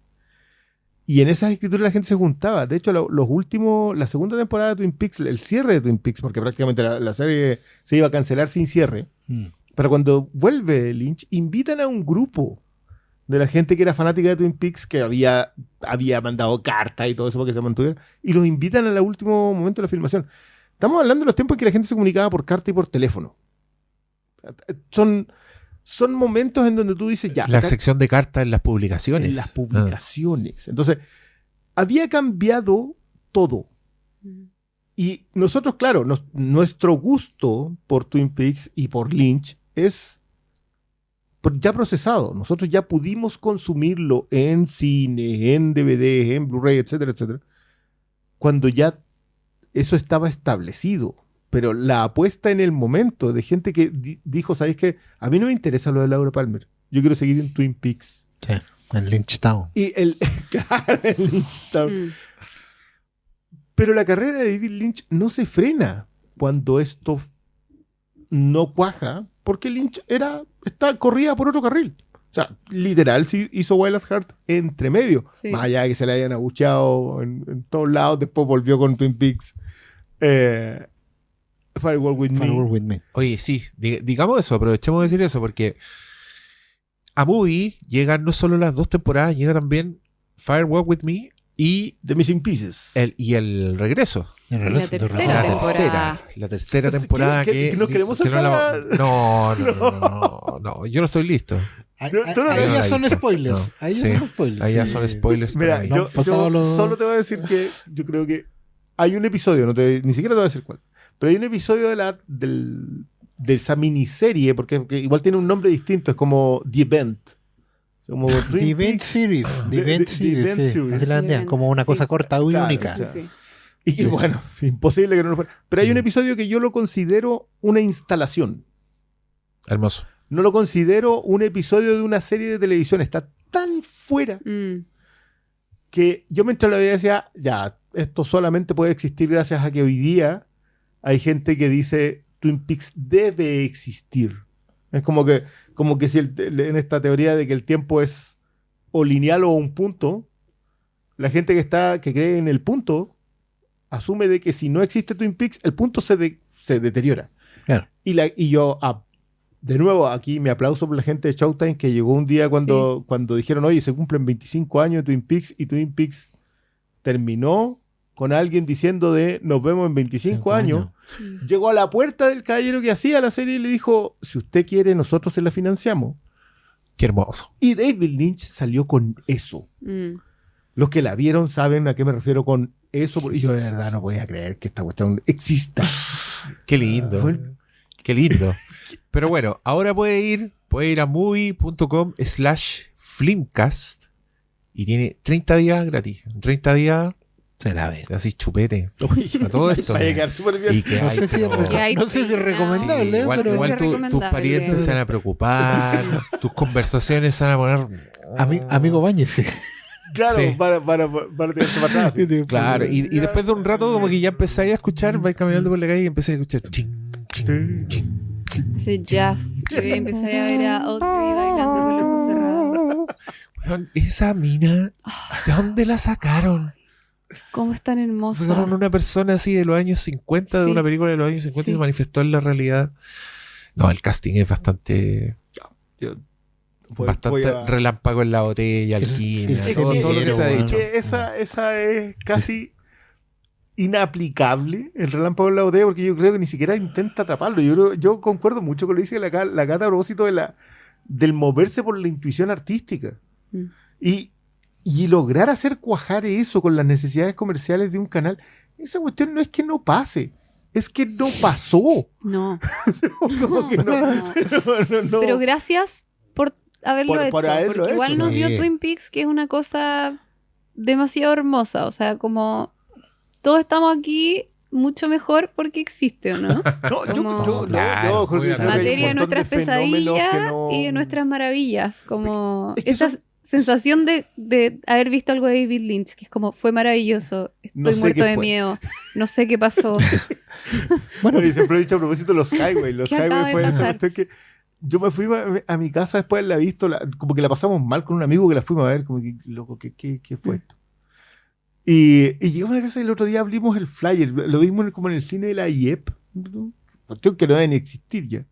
Y en esas escrituras la gente se juntaba. De hecho, la segunda temporada de Twin Peaks, el cierre de Twin Peaks, porque prácticamente la serie se iba a cancelar sin cierre. Pero cuando vuelve Lynch, invitan a un grupo de la gente que era fanática de Twin Peaks, que había mandado cartas y todo eso para que se mantuviera, y los invitan al último momento de la filmación. Estamos hablando de los tiempos en que la gente se comunicaba por carta y por teléfono. Son momentos en donde tú dices, ya. La sección de cartas en las publicaciones. En las publicaciones. Entonces, había cambiado todo. Y nosotros, claro, nuestro gusto por Twin Peaks y por Lynch es ya procesado. Nosotros ya pudimos consumirlo en cine, en DVD, en Blu-ray, etcétera, etcétera, cuando ya eso estaba establecido. Pero la apuesta en el momento de gente que dijo, ¿sabes qué? A mí no me interesa lo de Laura Palmer. Yo quiero seguir en Twin Peaks. Sí, en Lynchtown. Y claro, en Lynchtown. Pero la carrera de David Lynch no se frena cuando esto no cuaja, porque Lynch corría por otro carril. O sea, literal, sí hizo Wild at Heart entre medio. Sí. Más allá de que se le hayan abucheado en todos lados, después volvió con Twin Peaks. Firewall with Me. Oye, sí, digamos eso, aprovechemos de decir eso, porque a Movie llegan no solo las 2 temporadas, llega también Firewall with Me y The Missing Pieces. El regreso. La tercera temporada que nos queremos sacar. No, yo no estoy listo. Ahí ya son spoilers. Ahí ya son spoilers. Mira, yo solo te voy a decir que yo creo que hay un episodio, ni siquiera te voy a decir cuál, pero hay un episodio de esa miniserie, porque igual tiene un nombre distinto, es como The Event. Como The Event Series. The Event Series. Como una cosa corta y única. Sí. Y bueno, es imposible que no lo fuera. Pero hay un episodio que yo lo considero una instalación. Hermoso. No lo considero un episodio de una serie de televisión. Está tan fuera que yo mientras lo veía decía, ya, esto solamente puede existir gracias a que hoy día hay gente que dice Twin Peaks debe existir. Es como que si en esta teoría de que el tiempo es o lineal o un punto, la gente que cree en el punto asume de que si no existe Twin Peaks, el punto se deteriora. Claro. Y yo, de nuevo, aquí me aplauso por la gente de Showtime que llegó un día cuando dijeron, oye, se cumplen 25 años de Twin Peaks, y Twin Peaks terminó con alguien diciendo nos vemos en 25 años. Llegó a la puerta del caballero que hacía la serie y le dijo, si usted quiere, nosotros se la financiamos. Qué hermoso. Y David Lynch salió con eso. Los que la vieron saben a qué me refiero con eso. Y yo de verdad no podía creer que esta cuestión exista. Qué lindo. Qué lindo. Pero bueno, ahora puede ir a movie.com/Flimcast y tiene 30 días gratis. 30 días se la ve. Así chupete. A todo esto. Va a llegar súper bien. Y que no sé si es recomendable. Sí, igual tus parientes se van a preocupar. Tus conversaciones se van a poner. Amigo, báñese. Claro, sí. para tirarse para atrás. Claro, y después de un rato, como que ya empezáis a escuchar, vais caminando por la calle y empezáis a escuchar. Ching, ching, ching. Ese jazz. Que empecé a ver a Audrey bailando con los ojos cerrados. Bueno, esa mina, ¿de dónde la sacaron? ¿Cómo es tan hermosa? Sacaron una persona así de los años 50, de una película de los años 50 y se manifestó en la realidad. No, el casting es bastante relámpago en la botella, alquimia, todo lo que se ha dicho. Esa es casi inaplicable, el relámpago en la botella, porque yo creo que ni siquiera intenta atraparlo. Yo concuerdo mucho con lo que dice la Cata a propósito del moverse por la intuición artística. Y lograr hacer cuajar eso con las necesidades comerciales de un canal, esa cuestión no es que no pase, es que no pasó. No. Como que no. Pero gracias por haberlo hecho. Porque igual nos dio Twin Peaks, que es una cosa demasiado hermosa. O sea, como todos estamos aquí mucho mejor porque existe, ¿o no? Materia de nuestras pesadillas y de nuestras maravillas. Como esa sensación de haber visto algo de David Lynch, que es como, fue maravilloso, estoy muerto de miedo, no sé qué pasó. Bueno, y siempre he dicho a propósito los Highway. Los Highway fue esa cuestión que yo me fui a mi casa después de haberla visto, como que la pasamos mal con un amigo que la fuimos a ver, como que, loco, ¿qué fue esto? Y llegamos a la casa y el otro día abrimos el flyer, lo vimos como en el cine de la IEP, cuestión que no debe ni existir ya.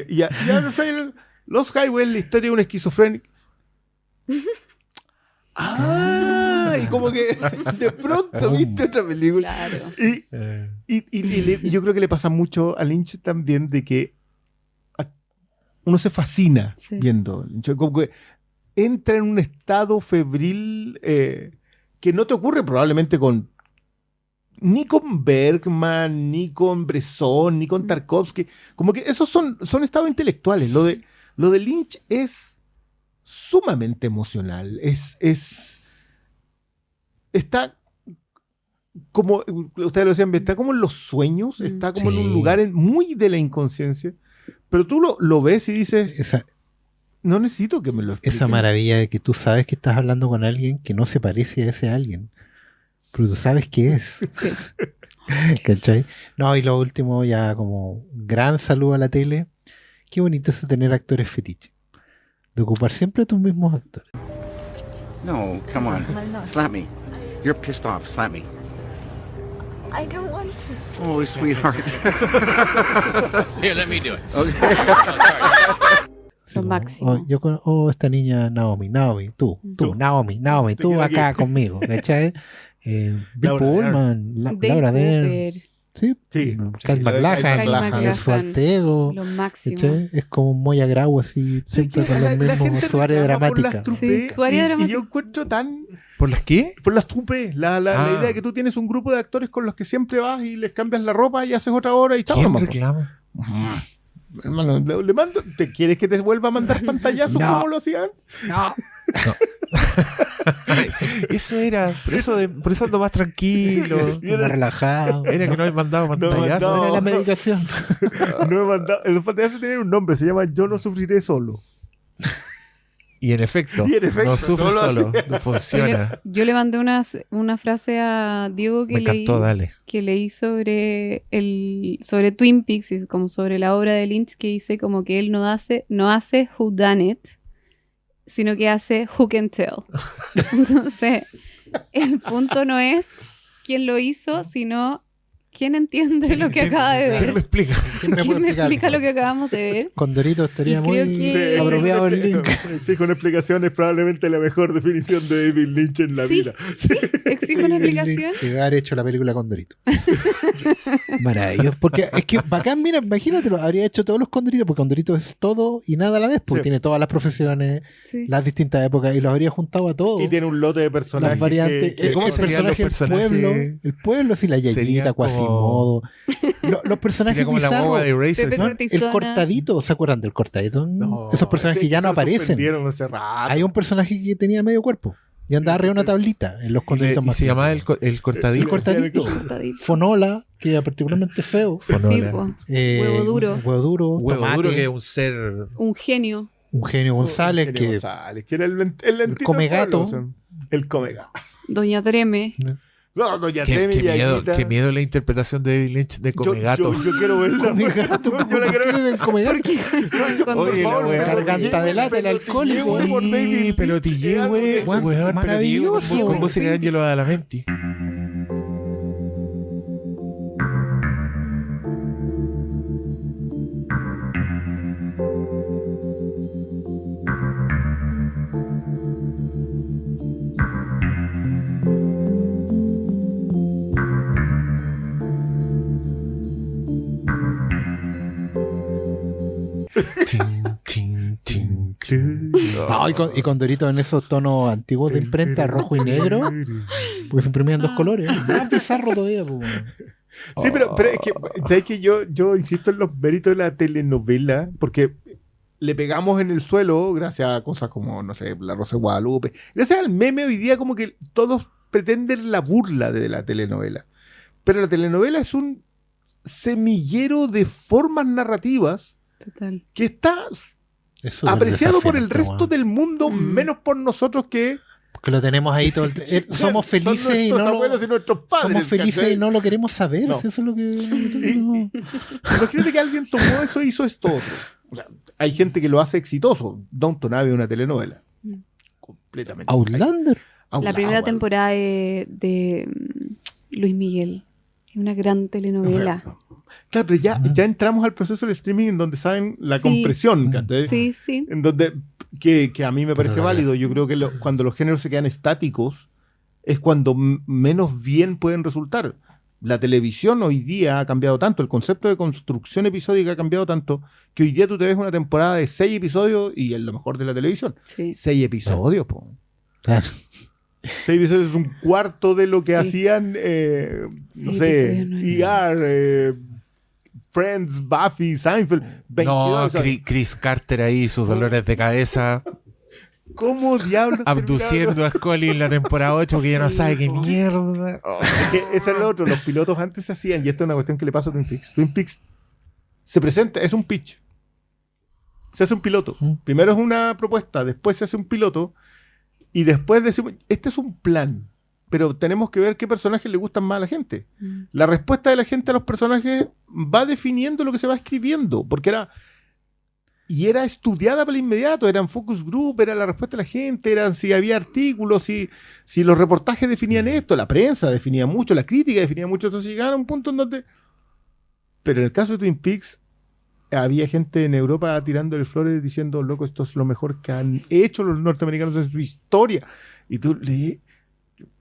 Y abrimos el flyer, los Highway, la historia de un esquizofrénico. Y como que de pronto viste otra película. Claro. Y yo creo que le pasa mucho a Lynch también de que uno se fascina viendo Lynch, como que entra en un estado febril que no te ocurre probablemente ni con Bergman, ni con Bresson, ni con Tarkovsky. Como que esos son estados intelectuales. Lo de Lynch es sumamente emocional. Está como, ustedes lo decían, está como en los sueños, está como en un lugar muy de la inconsciencia, pero tú lo ves y dices, no necesito que me lo expliquen. Esa maravilla de que tú sabes que estás hablando con alguien que no se parece a ese alguien, pero tú sabes qué es. Sí. ¿Cachai? No, y lo último, ya como gran saludo a la tele. Qué bonito es tener actores fetiche, de ocupar siempre tus mismos actores. No, come on. Slap me. You're pissed off. Slap me. I don't want to. Oh, sweetheart. Here, let me do it. Okay. Lo máximo. Esta niña Naomi, tú, Naomi, tú acá conmigo, ¿cachai? Bill Pullman, Laura Dern. Sí. Kyle MacLachlan, su alter ego. Lo máximo. Es como un Moya Grau así, siempre con los mismos, su área dramática. Su área dramática. Y yo encuentro tan... ¿Por las qué? Por las trupes. La idea de que tú tienes un grupo de actores con los que siempre vas y les cambias la ropa y haces otra hora y chao. ¿Quién reclama? Hermano, le mando. ¿Te quieres que te vuelva a mandar pantallazos como lo hacían? No. Eso era, por eso ando más tranquilo, más relajado. Era que no he mandado pantallazos. Era la medicación. No he mandado. Los pantallazos tienen un nombre, se llama Yo no sufriré solo. Y en efecto, no sufre solo, no funciona. Yo le mandé una frase a Diego que leí sobre Twin Peaks, y como sobre la obra de Lynch, que dice como que él no hace Who Done It, sino que hace Who Can Tell. Entonces, el punto no es quién lo hizo, sino ¿Quién entiende lo que acaba de ¿Quién me ver? explica? ¿Quién me explica lo que acabamos de ver? Condorito estaría Y muy creo que- apropiado el link. Exijo una explicación, es probablemente la mejor definición de David Lynch en la Sí, vida. sí, exijo una explicación. Que haber hecho la película Condorito. Maravilloso. Porque es que bacán, mira, imagínatelo, habría hecho todos los Condoritos, porque Condorito es todo y nada a la vez, porque Sí. tiene todas las profesiones, Sí. las distintas épocas, y los habría juntado a todos. Y tiene un lote de personajes. Las variantes. ¿Cómo El serían los personaje, personajes? el pueblo, así la Serían Yayita, como- Quasimodo. Los personajes Sería como la bizarros. boba de Eraser. Pepe ¿no? Cortisona. El cortadito, ¿se acuerdan del cortadito? No, Esos personajes que ya no aparecen. suspendieron hace rato. Hay un personaje que tenía medio cuerpo y andaba arriba de una tablita en los Condoritos Y más se llamaba viejos. el cortadito. El cortadito. Cortadito. Fonola, que era particularmente feo. Sí, Fonola. po. Eh, Huevo duro. Huevo duro. Huevo Tomate, duro, que es un ser. Un genio. un genio González, Eugenio que González, que era el lentito come del pueblo, gato. o sea, el come gato. Doña Treme. No, doña Qué, Tremi qué y miedo, Aguita. qué miedo la interpretación de David Lynch de Come Gato. Yo quiero verla. come gato. Yo la quiero ver. Come gato. Con- Oye, la Por favor, wea. Garganta de lata, el alcohólico. Por David Sí, Lynch, pero TG, güey. Weón, Weón, pero TG, maravilloso. con música de Angelo Badalamenti. Chin, chin, chin, chin. No, y con Dorito en esos tonos antiguos de imprenta, rojo y negro, porque se imprimían dos colores. Es más bizarro todavía. Pues, bueno. Sí, pero es que, ¿sabes que yo insisto en los méritos de la telenovela? Porque le pegamos en el suelo gracias a cosas como, no sé, La Rosa de Guadalupe. Gracias al meme hoy día como que todos pretenden la burla de la telenovela. Pero la telenovela es un semillero de formas narrativas Total. que está Es súper apreciado por el desafiante, resto weón. del mundo, Mm. menos por nosotros que Porque lo tenemos ahí todo el somos son felices y nuestros no abuelos y nuestros padres. somos felices ¿cachai? y no lo queremos saber. No. Eso es lo que Y- Imagínate que alguien tomó eso e hizo esto otro. O sea, hay gente que lo hace exitoso. Downton Abbey es una telenovela. Mm. Completamente. Outlander. La primera temporada de Luis Miguel. Una gran telenovela. Claro, pero ya entramos al proceso del streaming en donde saben la Sí. compresión. ¿cachai? Sí, sí. En donde, que a mí me parece Pero, válido. Yo creo que cuando los géneros se quedan estáticos es cuando menos bien pueden resultar. La televisión hoy día ha cambiado tanto, el concepto de construcción episódica ha cambiado tanto, que hoy día tú te ves una temporada de 6 episodios y es lo mejor de la televisión. Sí. 6 episodios, po. Claro. 6 episodios es un cuarto de lo que Sí. hacían, no Seis sé, episodios no es ER, Friends, Buffy, Seinfeld. 22, No, o sea, Chris Carter ahí, sus dolores de cabeza, ¿cómo diablos abduciendo a Scully en la temporada 8 que ya no sabe qué mierda. Oh. Es que ese es lo otro. Los pilotos antes se hacían, y esto es una cuestión que le pasa a Twin Peaks. Twin Peaks se presenta, es un pitch. Se hace un piloto. Primero es una propuesta, después se hace un piloto, y después decimos, este es un plan, pero tenemos que ver qué personajes le gustan más a la gente. Mm. La respuesta de la gente a los personajes va definiendo lo que se va escribiendo, porque era estudiada para el inmediato, eran focus group, era la respuesta de la gente, eran si había artículos, si los reportajes definían esto, la prensa definía mucho, la crítica definía mucho, entonces llegaron a un punto en donde... Pero en el caso de Twin Peaks, había gente en Europa tirándole flores diciendo, loco, esto es lo mejor que han hecho los norteamericanos en su historia. Y tú leí,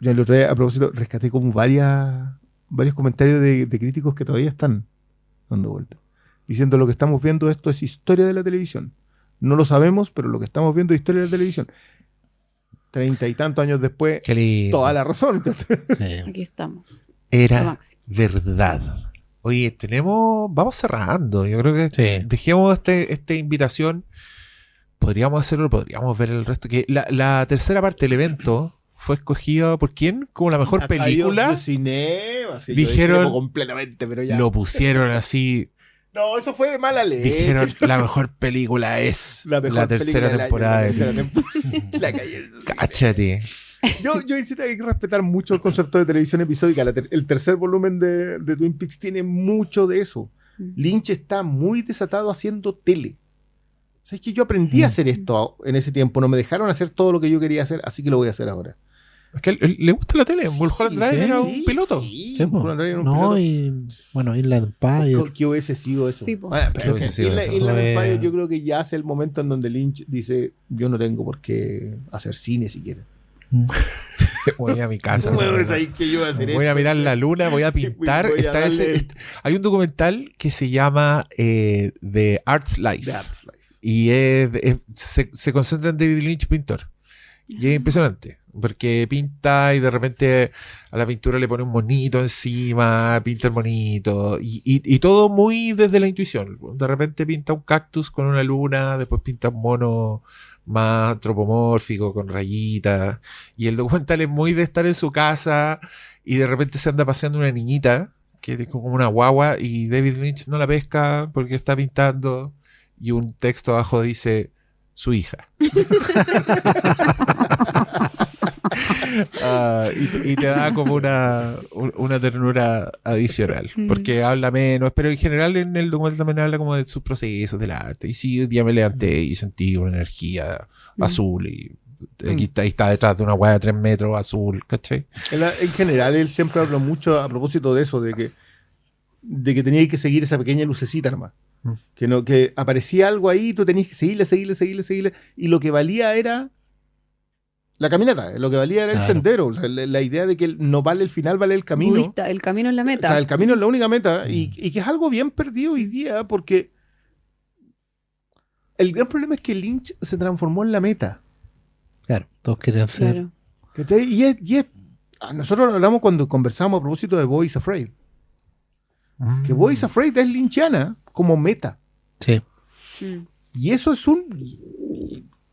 yo el otro día, a propósito, rescaté como varios comentarios de críticos que todavía están dando vueltas, diciendo lo que estamos viendo, esto es historia de la televisión. No lo sabemos, pero lo que estamos viendo es historia de la televisión. 30 y tantos años después, Qué lindo. toda la razón. Aquí estamos. Lo Era máximo. verdad. Oye, vamos cerrando. Yo creo que Sí. dejemos esta invitación. Podríamos hacerlo, podríamos ver el resto. Que la tercera parte del evento fue escogida por quién como la mejor película. De cine, así, Dijeron- yo discrepo completamente, pero ya. Lo pusieron así. No, eso fue de mala leche. Dijeron la mejor película es La mejor la tercera película del año, temporada. la de tercera Twin temporada. La calle. Cáchate. Yo insisto que hay que respetar mucho el concepto de televisión episódica. El tercer volumen de Twin Peaks tiene mucho de eso. Lynch está muy desatado haciendo tele. ¿Sabes que yo aprendí a hacer esto en ese tiempo? No me dejaron hacer todo lo que yo quería hacer, así que lo voy a hacer ahora. Es que él le gusta la tele. Mulholland Drive era un piloto. Sí, Sí, po. Mulholland Drive era un No, piloto. y bueno, Inland Empire. ¿Qué hubiese sido eso? Sí, po. Bueno, pero ¿Qué hubiese es que sido Inland- eso? Inland Eso Empire es- yo creo que ya es el momento en donde Lynch dice, yo no tengo por qué hacer cine siquiera. Voy a mi casa. Bueno, ¿no? es ahí que yo voy a hacer Voy a esto. mirar la luna, voy a pintar. Voy a Está darle- hay un documental que se llama The Art's Life. That's life. Y se concentra en David Lynch, pintor. Y es impresionante, porque pinta y de repente a la pintura le pone un monito encima, pinta el monito, y todo muy desde la intuición. De repente pinta un cactus con una luna, después pinta un mono más antropomórfico con rayitas. Y el documental es muy de estar en su casa y de repente se anda paseando una niñita, que es como una guagua, y David Lynch no la pesca porque está pintando. Y un texto abajo dice, su hija. Y te da como una ternura adicional, porque habla menos, pero en general en el documental también habla como de sus procesos del arte. Y sí, un día me levanté y sentí una energía azul y aquí está detrás de una hueá de 3 metros azul, ¿cachai? En general, él siempre habla mucho a propósito de eso, de que tenías que seguir esa pequeña lucecita nomás. Que aparecía algo ahí, tú tenías que seguirle, y lo que valía era la caminata, lo que valía era el sendero. O sea, la idea de que no vale el final, vale el camino. Budista, el camino es la meta. O sea, el camino es la única meta, y que es algo bien perdido hoy día, porque el gran problema es que Lynch se transformó en la meta. Claro, todos querían ser. Claro. ¿Cachai? Nosotros lo hablamos cuando conversamos a propósito de Boy is Afraid. Que Boy is Afraid es lynchiana como meta. Sí. Y eso es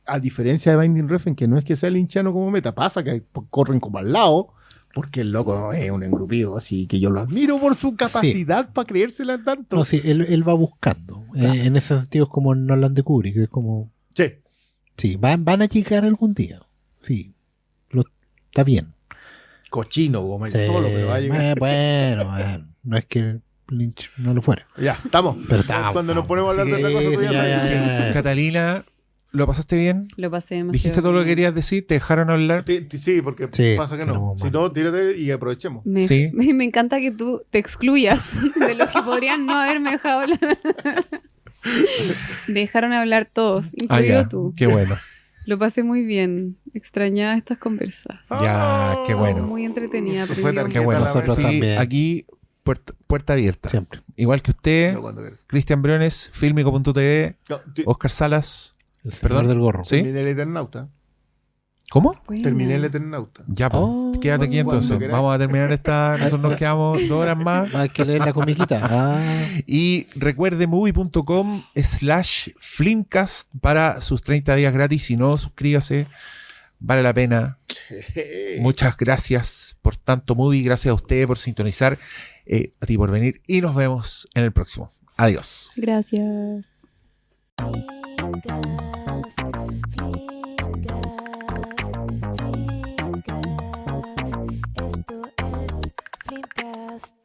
a diferencia de Binding Refn, que no es que sea lynchiano como meta, pasa que corren como al lado, porque el loco es un engrupido, así que yo lo admiro por su capacidad para creérsela tanto. No, sí, él va buscando. En ese sentido es como Nolan de Kubrick, es como... Sí. Sí, van a llegar algún día. Sí. Está bien. Cochino como el Sí, solo, pero va a llegar. Bueno, no es que Lynch no lo fuera. Ya, estamos. Pero estamos. Cuando nos ponemos a hablar de otra cosa, tú ya ya, sabes. ya. Catalina, ¿lo pasaste bien? Lo pasé demasiado ¿Dijiste todo lo que bien. querías decir? ¿Te dejaron hablar? Sí, porque Sí, pasa que no. tenemos Si no, tírate y aprovechemos. Sí. Me encanta que tú te excluyas de los que podrían no haberme dejado hablar. Me dejaron hablar todos, incluido tú. Qué bueno. Lo pasé muy bien. Extrañaba estas conversas. Ya, qué bueno. Muy entretenida. Se pero fue digo, Qué bueno. Nosotros Sí, también. aquí puerta abierta. Siempre. Igual que usted, Yo cuando quieras. Cristian Briones, Filmico.tv, No, Oscar Salas. El señor Perdón. del gorro. ¿Sí? Terminé el Eternauta. ¿Cómo? buena. Terminé el Eternauta. Ya, pues. Oh, Quédate aquí cuando entonces. queráis. Vamos a terminar esta. Nosotros nos quedamos 2 horas más. Hay que leer la comiquita. Y recuerde movie.com/Flimcast para sus 30 días gratis. Si no, suscríbase. Vale la pena. Muchas gracias por tanto, Movie. Gracias a usted por sintonizar. A ti por venir. Y nos vemos en el próximo. Adiós. Gracias. Esto es Flimcast.